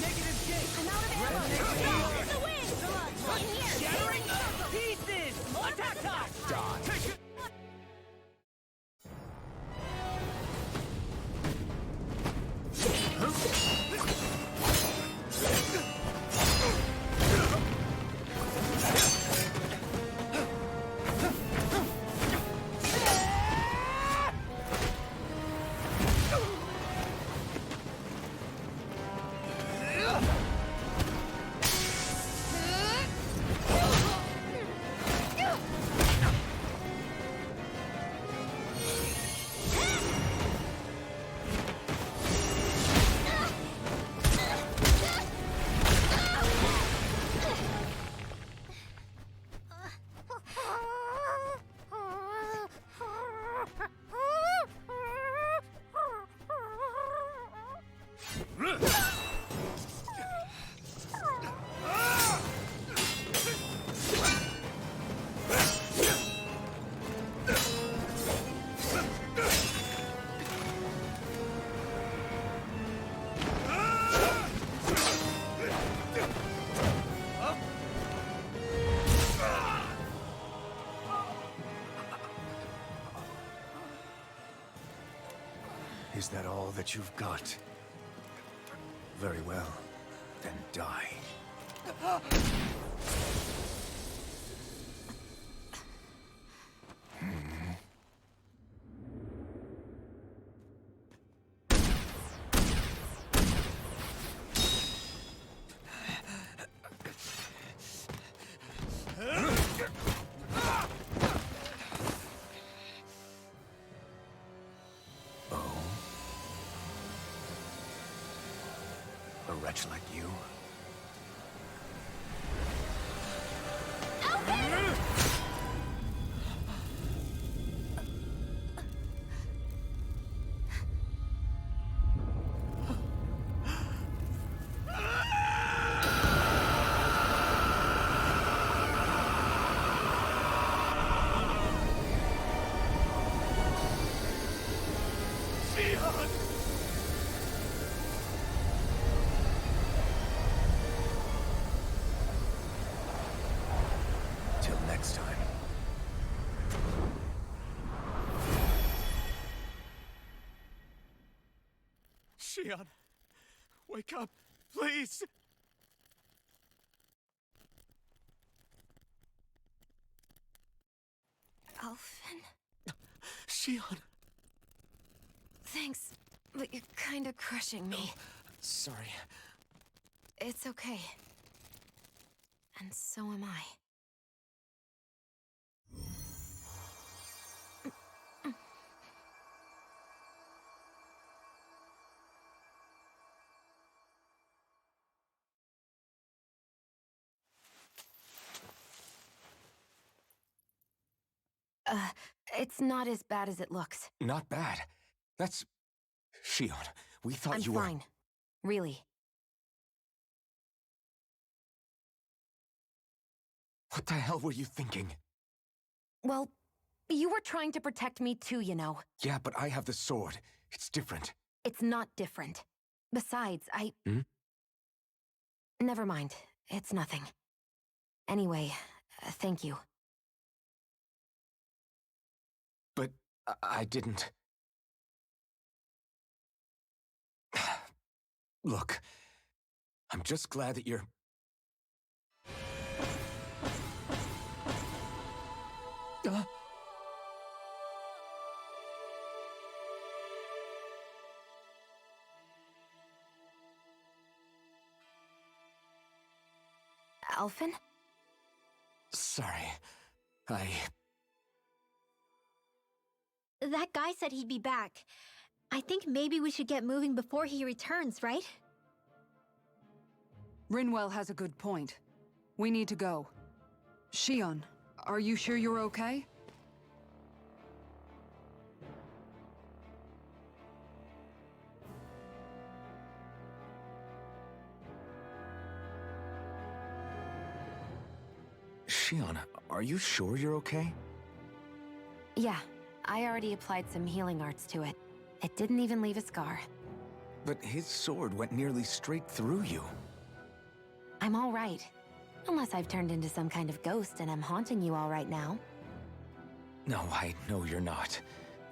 Negative gate. I'm out of ammo. The wind. In here. Shattering pieces. Attack time. Take it! Is that all that you've got? Very well. Then die. A wretch like you? Till next time. Shion, wake up, please! Alphen? Shion! Thanks, but you're kinda crushing me. Sorry. It's okay. And so am I. It's not as bad as it looks. Not bad. That's... Shion, we thought I'm you were... fine. Really. What the hell were you thinking? Well, you were trying to protect me too, you know. Yeah, but I have the sword. It's different. It's not different. Besides, Hmm? Never mind. It's nothing. Anyway, thank you. But I didn't... Look, I'm just glad that you're... Alphen? Sorry. That guy said he'd be back. I think maybe we should get moving before he returns, right? Rinwell has a good point. We need to go. Shion, are you sure you're okay? Shion, are you sure you're okay? Yeah, I already applied some healing arts to it. It didn't even leave a scar. But his sword went nearly straight through you. I'm all right. Unless I've turned into some kind of ghost and I'm haunting you all right now. No, I know you're not.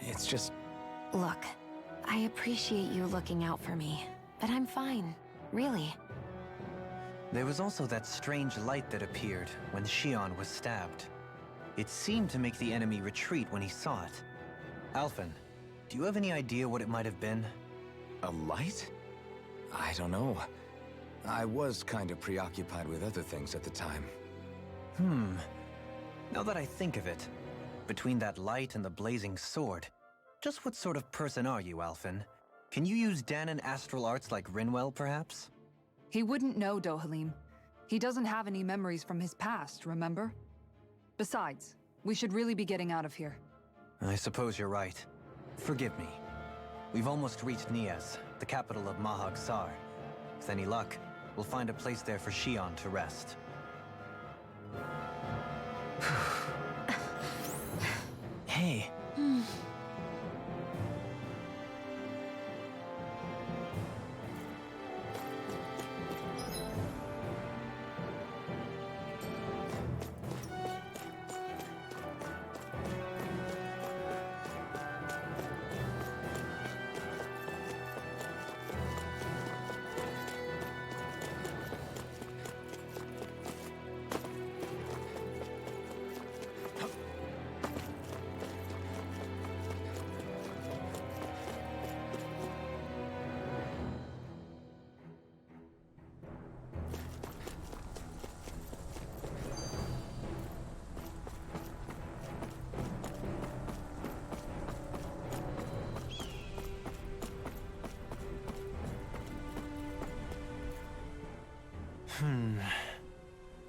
It's just... Look, I appreciate you looking out for me, but I'm fine, really. There was also that strange light that appeared when Shion was stabbed. It seemed to make the enemy retreat when he saw it. Alphen, do you have any idea what it might have been? A light? I don't know. I was kind of preoccupied with other things at the time. Now that I think of it, between that light and the blazing sword, just what sort of person are you, Alphen? Can you use Danon astral arts like Rinwell, perhaps? He wouldn't know, Dohalim. He doesn't have any memories from his past, remember? Besides, we should really be getting out of here. I suppose you're right. Forgive me. We've almost reached Nias, the capital of Mahag Saar. With any luck, we'll find a place there for Shion to rest. Hey.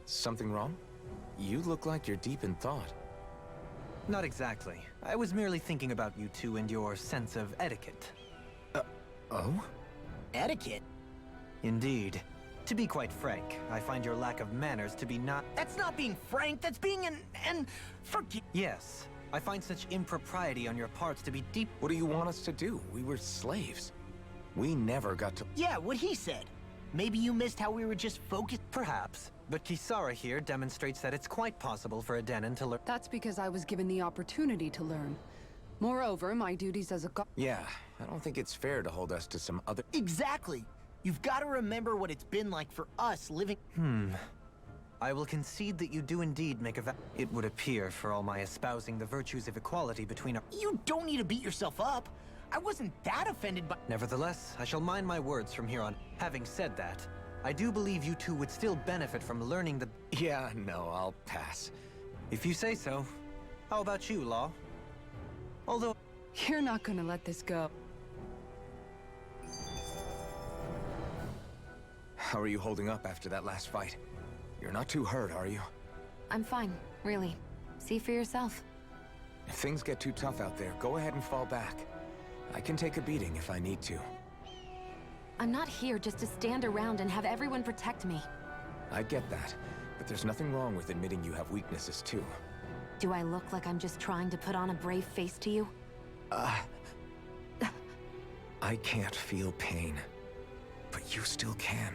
Something wrong? You look like you're deep in thought. Not exactly. I was merely thinking about you two and your sense of etiquette. Oh? Etiquette? Indeed. To be quite frank, I find your lack of manners to be not... That's not being frank, that's being Yes, I find such impropriety on your parts to be deep... What do you want us to do? We were slaves. We never got to... Yeah, what he said. Maybe you missed how we were just focused. Perhaps, but Kisara here demonstrates that it's quite possible for a Danon to learn... That's because I was given the opportunity to learn. Moreover, my duties as a god... Yeah, I don't think it's fair to hold us to some other... Exactly. You've got to remember what it's been like for us living... I will concede that you do indeed make a It would appear, for all my espousing the virtues of equality between our... You don't need to beat yourself up. I wasn't that offended by... Nevertheless, I shall mind my words from here on. Having said that, I do believe you two would still benefit from learning the... Yeah, no, I'll pass. If you say so. How about you, Law? Although... You're not gonna let this go. How are you holding up after that last fight? You're not too hurt, are you? I'm fine, really. See for yourself. If things get too tough out there, go ahead and fall back. I can take a beating if I need to. I'm not here just to stand around and have everyone protect me. I get that, but there's nothing wrong with admitting you have weaknesses too. Do I look like I'm just trying to put on a brave face to you? I can't feel pain. But you still can,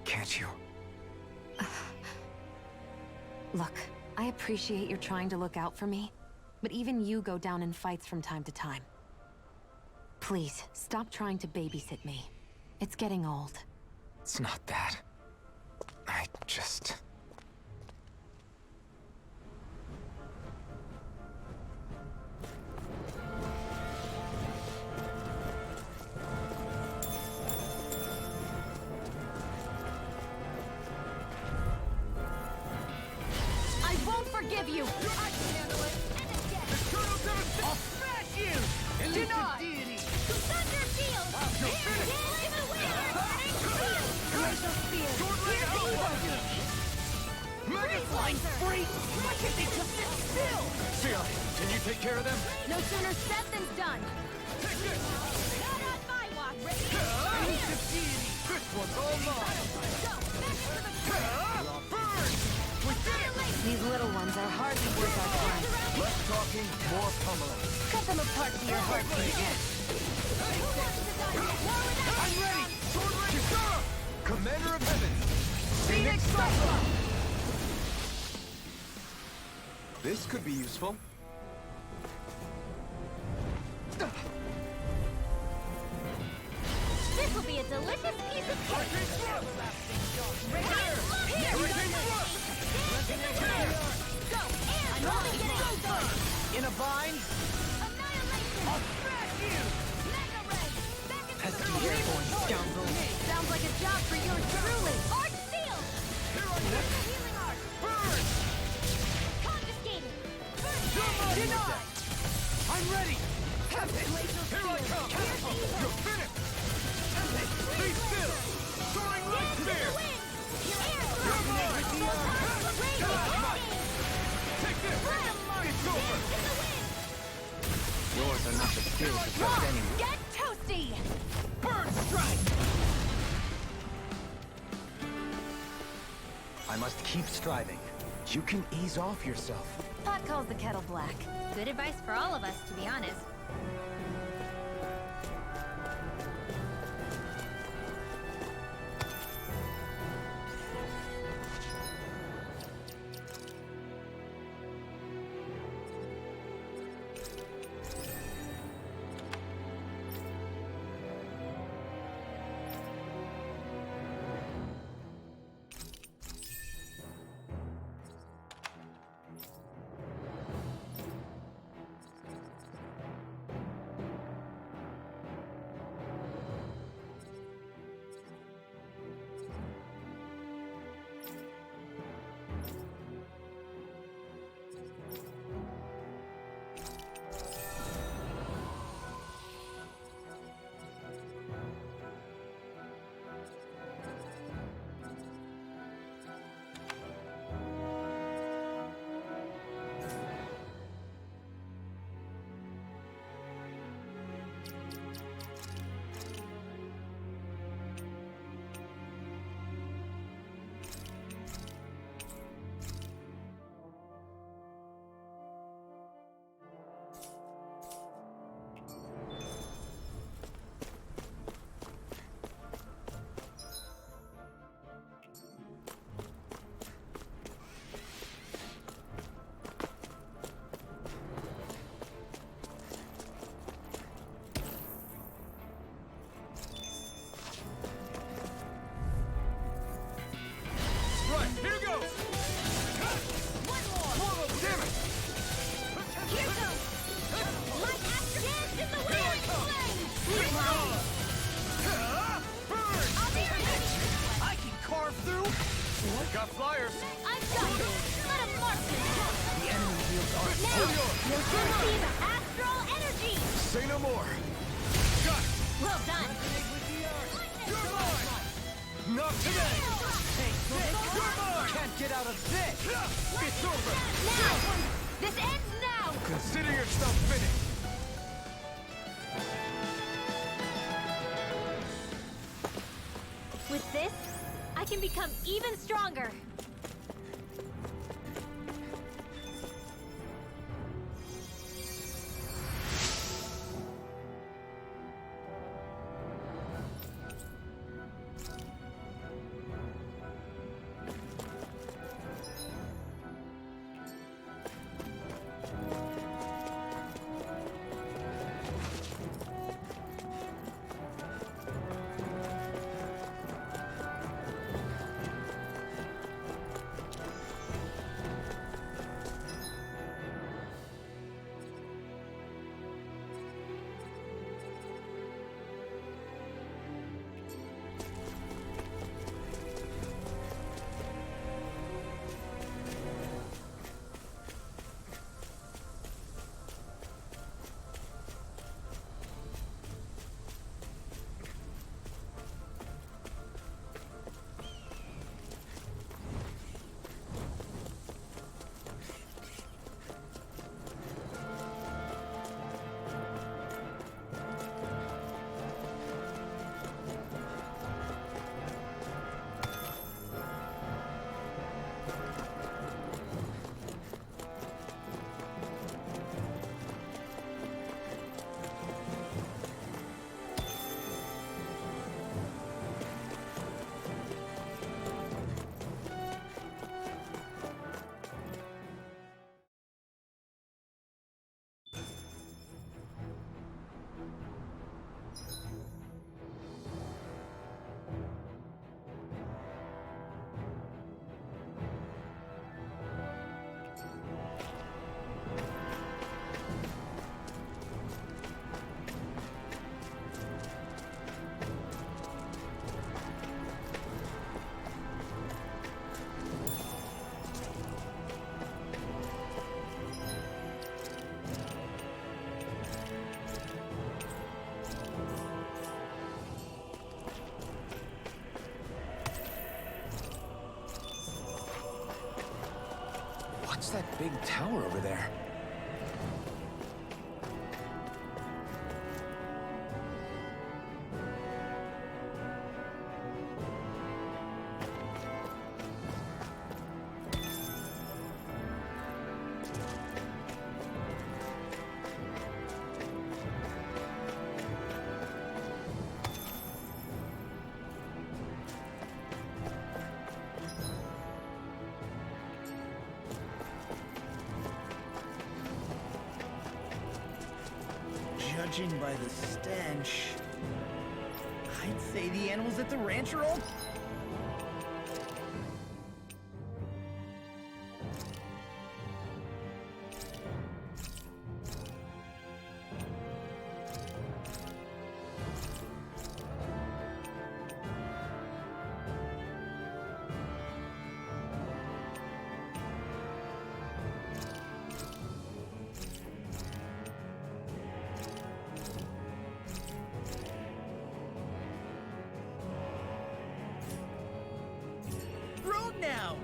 can't you? Look, I appreciate you're trying to look out for me, but even you go down in fights from time to time. Please, stop trying to babysit me. It's getting old. It's not that. I just... I won't forgive you! I can handle it! I'll smash you! Denied! Deity! Thunder Shield! Mega flying freak! Why can't they just sit still? Saar, can you take care of them? No sooner said than done! Take this! Not on my watch! Elusive deity! This one's all mine! Burn! We did it! These little ones are hardly worth our time. Less talking, more pummeling. Cut them apart to your heart's content. I'm ready! Sword Ranger! Commander of Heaven! Phoenix Cyclone! This could be useful. This will be a delicious piece of cake! I'm only getting over! In a bind? I'll smash you! Pesky airborne scoundrel. Sounds like a job for yours truly. Arch Shield! Here I go! Healing Arc! Burn! Confiscated! Denied! I'm ready! Have it! Here I come! You're finished! Be still! Soaring light spear! Take this! It's over! Yours are not the skills of just anyone. Get toasty! Bird strike! I must keep striving. You can ease off yourself. Pot calls the kettle black. Good advice for all of us, to be honest. Right, here goes! One more! Damn it! Here goes! My astral dance in the wind! Burn! I'll be ready! I can carve through! Got flyers! I'm done! Let him march me! The enemy wields art. Now, you'll soon see the astral energy! Say no more. Got it! Well done! You're mine! Not today! Take this! You're mine! Can't get out of this! It's over! Now! This ends now! Consider yourself finished! With this, I can become even stronger. What's that big tower over there? Judging by the stench, I'd say the animals at the ranch are all... grown now!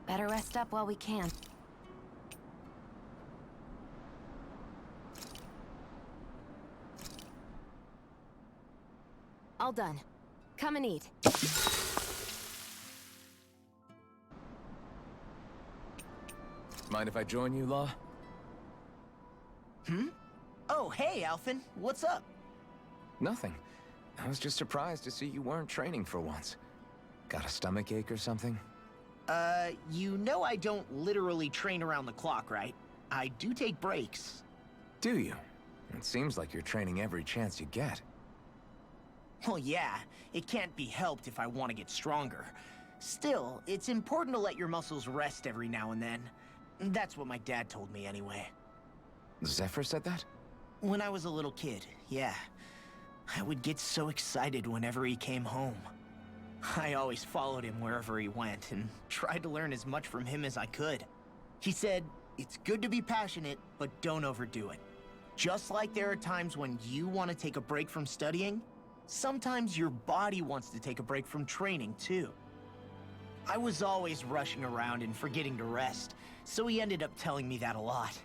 Better rest up while we can. All done. Come and eat. Mind if I join you, Law? Oh, hey, Alphen. What's up? Nothing. I was just surprised to see you weren't training for once. Got a stomach ache or something? You know I don't literally train around the clock, right? I do take breaks. Do you? It seems like you're training every chance you get. Well, yeah, it can't be helped if I want to get stronger. Still, it's important to let your muscles rest every now and then. That's what my dad told me anyway. Zephyr said that? When I was a little kid, yeah. I would get so excited whenever he came home. I always followed him wherever he went and tried to learn as much from him as I could. He said, it's good to be passionate, but don't overdo it. Just like there are times when you want to take a break from studying, sometimes your body wants to take a break from training, too. I was always rushing around and forgetting to rest, so he ended up telling me that a lot.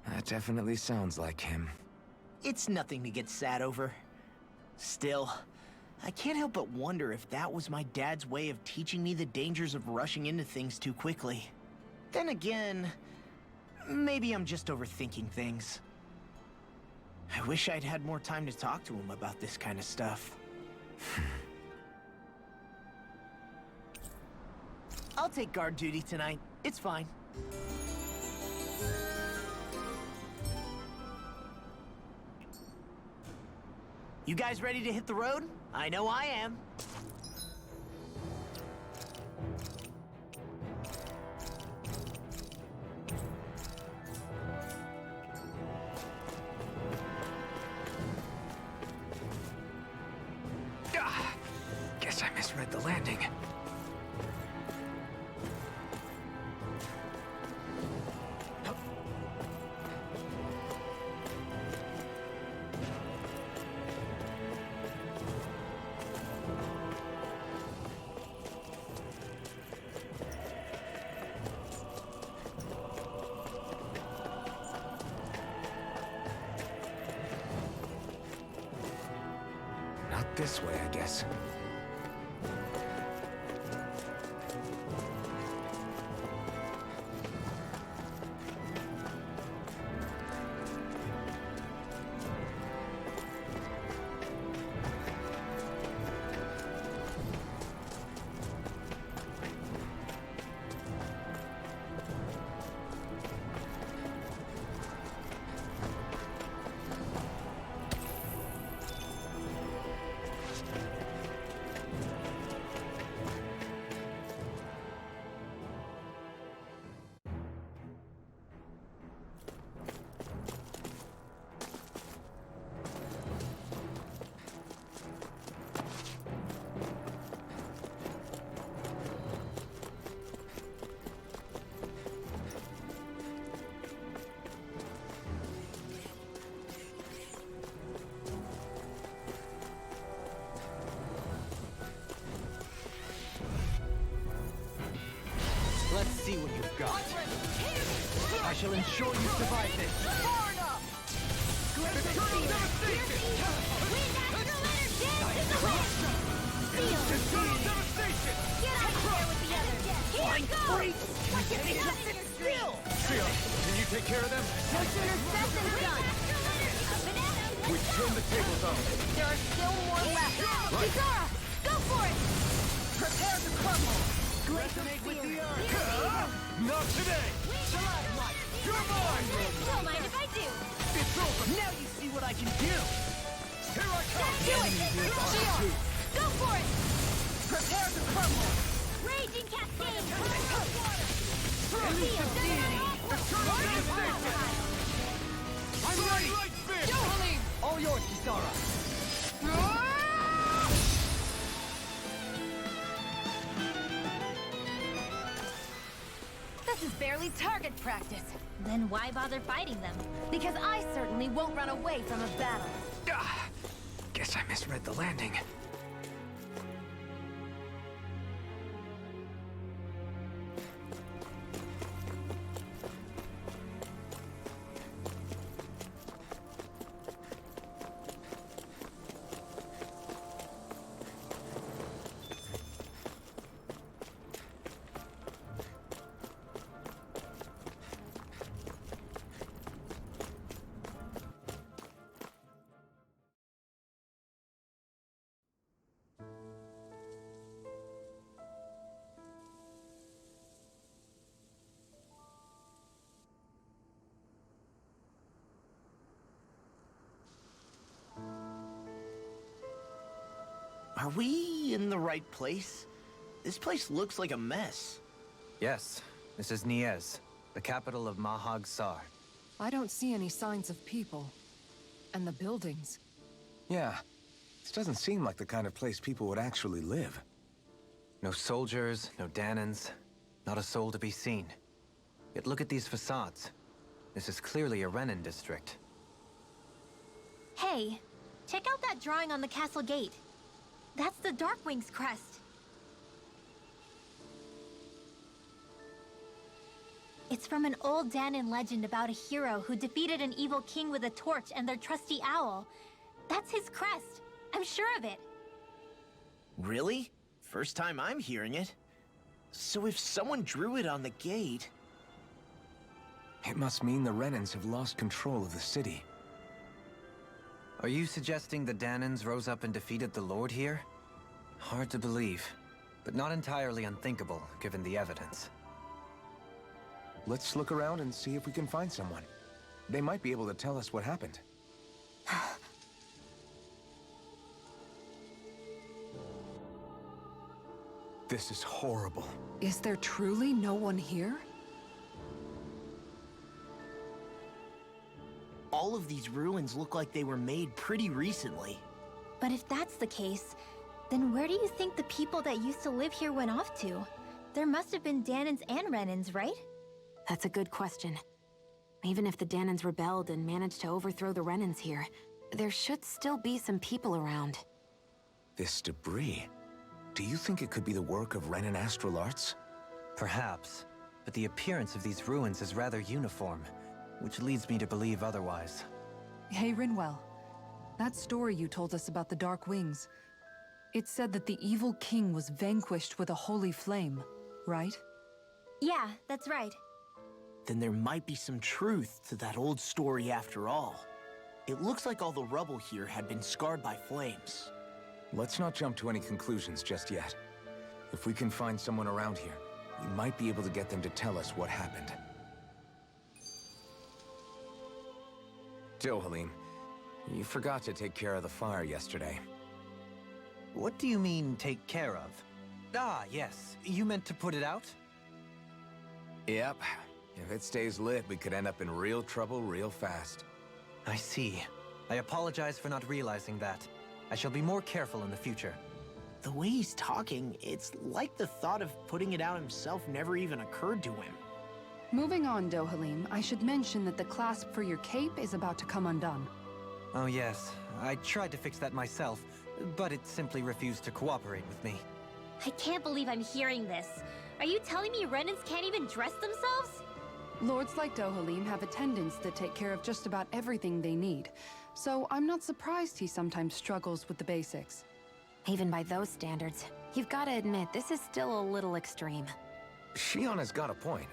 That definitely sounds like him. It's nothing to get sad over. Still, I can't help but wonder if that was my dad's way of teaching me the dangers of rushing into things too quickly. Then again, maybe I'm just overthinking things. I wish I'd had more time to talk to him about this kind of stuff. I'll take guard duty tonight. It's fine. You guys ready to hit the road? I know I am. Guess I misread the landing. Not this way, I guess. Let's see what you've got. I shall ensure you survive this. Eternal devastation! Eternal devastation! Get out of here with the others! Here it goes! What can be done? Still! Seal, can you take care of them? No sooner said than done! We've turned the tables on. There are still more left! Kisara! Go for it! Prepare to crumble! Resonate with the earth. Not today! You're mine! Don't mind if I do! It's over! Now you see what I can do! Here I come! Do it! Shield! Go for it! Prepare to crumble! Raging cascade! I'm ready! All yours, Kisara! This is barely target practice. Then why bother fighting them? Because I certainly won't run away from a battle. Guess I misread the landing. Are we in the right place? This place looks like a mess. Yes, this is Niez, the capital of Mahag Saar. I don't see any signs of people. And the buildings. Yeah, this doesn't seem like the kind of place people would actually live. No soldiers, no Danans, not a soul to be seen. Yet look at these facades. This is clearly a Renin district. Hey, check out that drawing on the castle gate. That's the Darkwing's crest. It's from an old Danan legend about a hero who defeated an evil king with a torch and their trusty owl. That's his crest. I'm sure of it. Really? First time I'm hearing it. So if someone drew it on the gate... It must mean the Renins have lost control of the city. Are you suggesting the Danans rose up and defeated the Lord here? Hard to believe, but not entirely unthinkable, given the evidence. Let's look around and see if we can find someone. They might be able to tell us what happened. This is horrible. Is there truly no one here? All of these ruins look like they were made pretty recently. But if that's the case, then where do you think the people that used to live here went off to? There must have been Danans and Renins, right? That's a good question. Even if the Danans rebelled and managed to overthrow the Renins here, there should still be some people around. This debris. Do you think it could be the work of Renin astral arts? Perhaps, but the appearance of these ruins is rather uniform, which leads me to believe otherwise. Hey, Rinwell. That story you told us about the Dark Wings. It said that the evil king was vanquished with a holy flame, right? Yeah, that's right. Then there might be some truth to that old story after all. It looks like all the rubble here had been scarred by flames. Let's not jump to any conclusions just yet. If we can find someone around here, we might be able to get them to tell us what happened. Dohalim, you forgot to take care of the fire yesterday. What do you mean, take care of? Ah, yes. You meant to put it out? Yep. If it stays lit, we could end up in real trouble real fast. I see. I apologize for not realizing that. I shall be more careful in the future. The way he's talking, it's like the thought of putting it out himself never even occurred to him. Moving on, Dohalim, I should mention that the clasp for your cape is about to come undone. Oh yes, I tried to fix that myself, but it simply refused to cooperate with me. I can't believe I'm hearing this. Are you telling me Renins can't even dress themselves? Lords like Dohalim have attendants that take care of just about everything they need, so I'm not surprised he sometimes struggles with the basics. Even by those standards, you've got to admit this is still a little extreme. Shionna's got a point.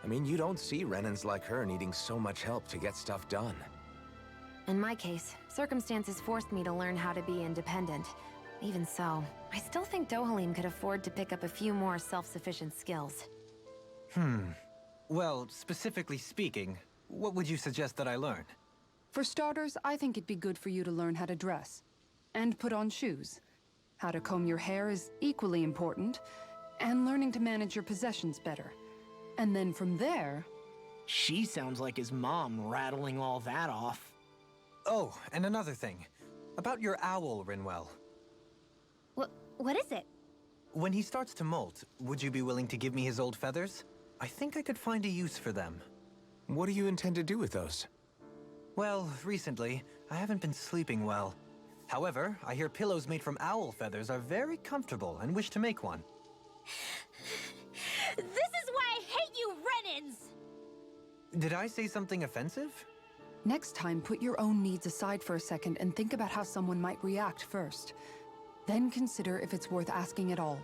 I mean, you don't see Renins like her needing so much help to get stuff done. In my case, circumstances forced me to learn how to be independent. Even so, I still think Dohalim could afford to pick up a few more self-sufficient skills. Well, specifically speaking, what would you suggest that I learn? For starters, I think it'd be good for you to learn how to dress. And put on shoes. How to comb your hair is equally important. And learning to manage your possessions better. And then from there... She sounds like his mom rattling all that off. Oh, and another thing. About your owl, Rinwell. What is it? When he starts to molt, would you be willing to give me his old feathers? I think I could find a use for them. What do you intend to do with those? Well, recently, I haven't been sleeping well. However, I hear pillows made from owl feathers are very comfortable and wish to make one. This is why I hate you, Renins! Did I say something offensive? Next time, put your own needs aside for a second and think about how someone might react first. Then consider if it's worth asking at all.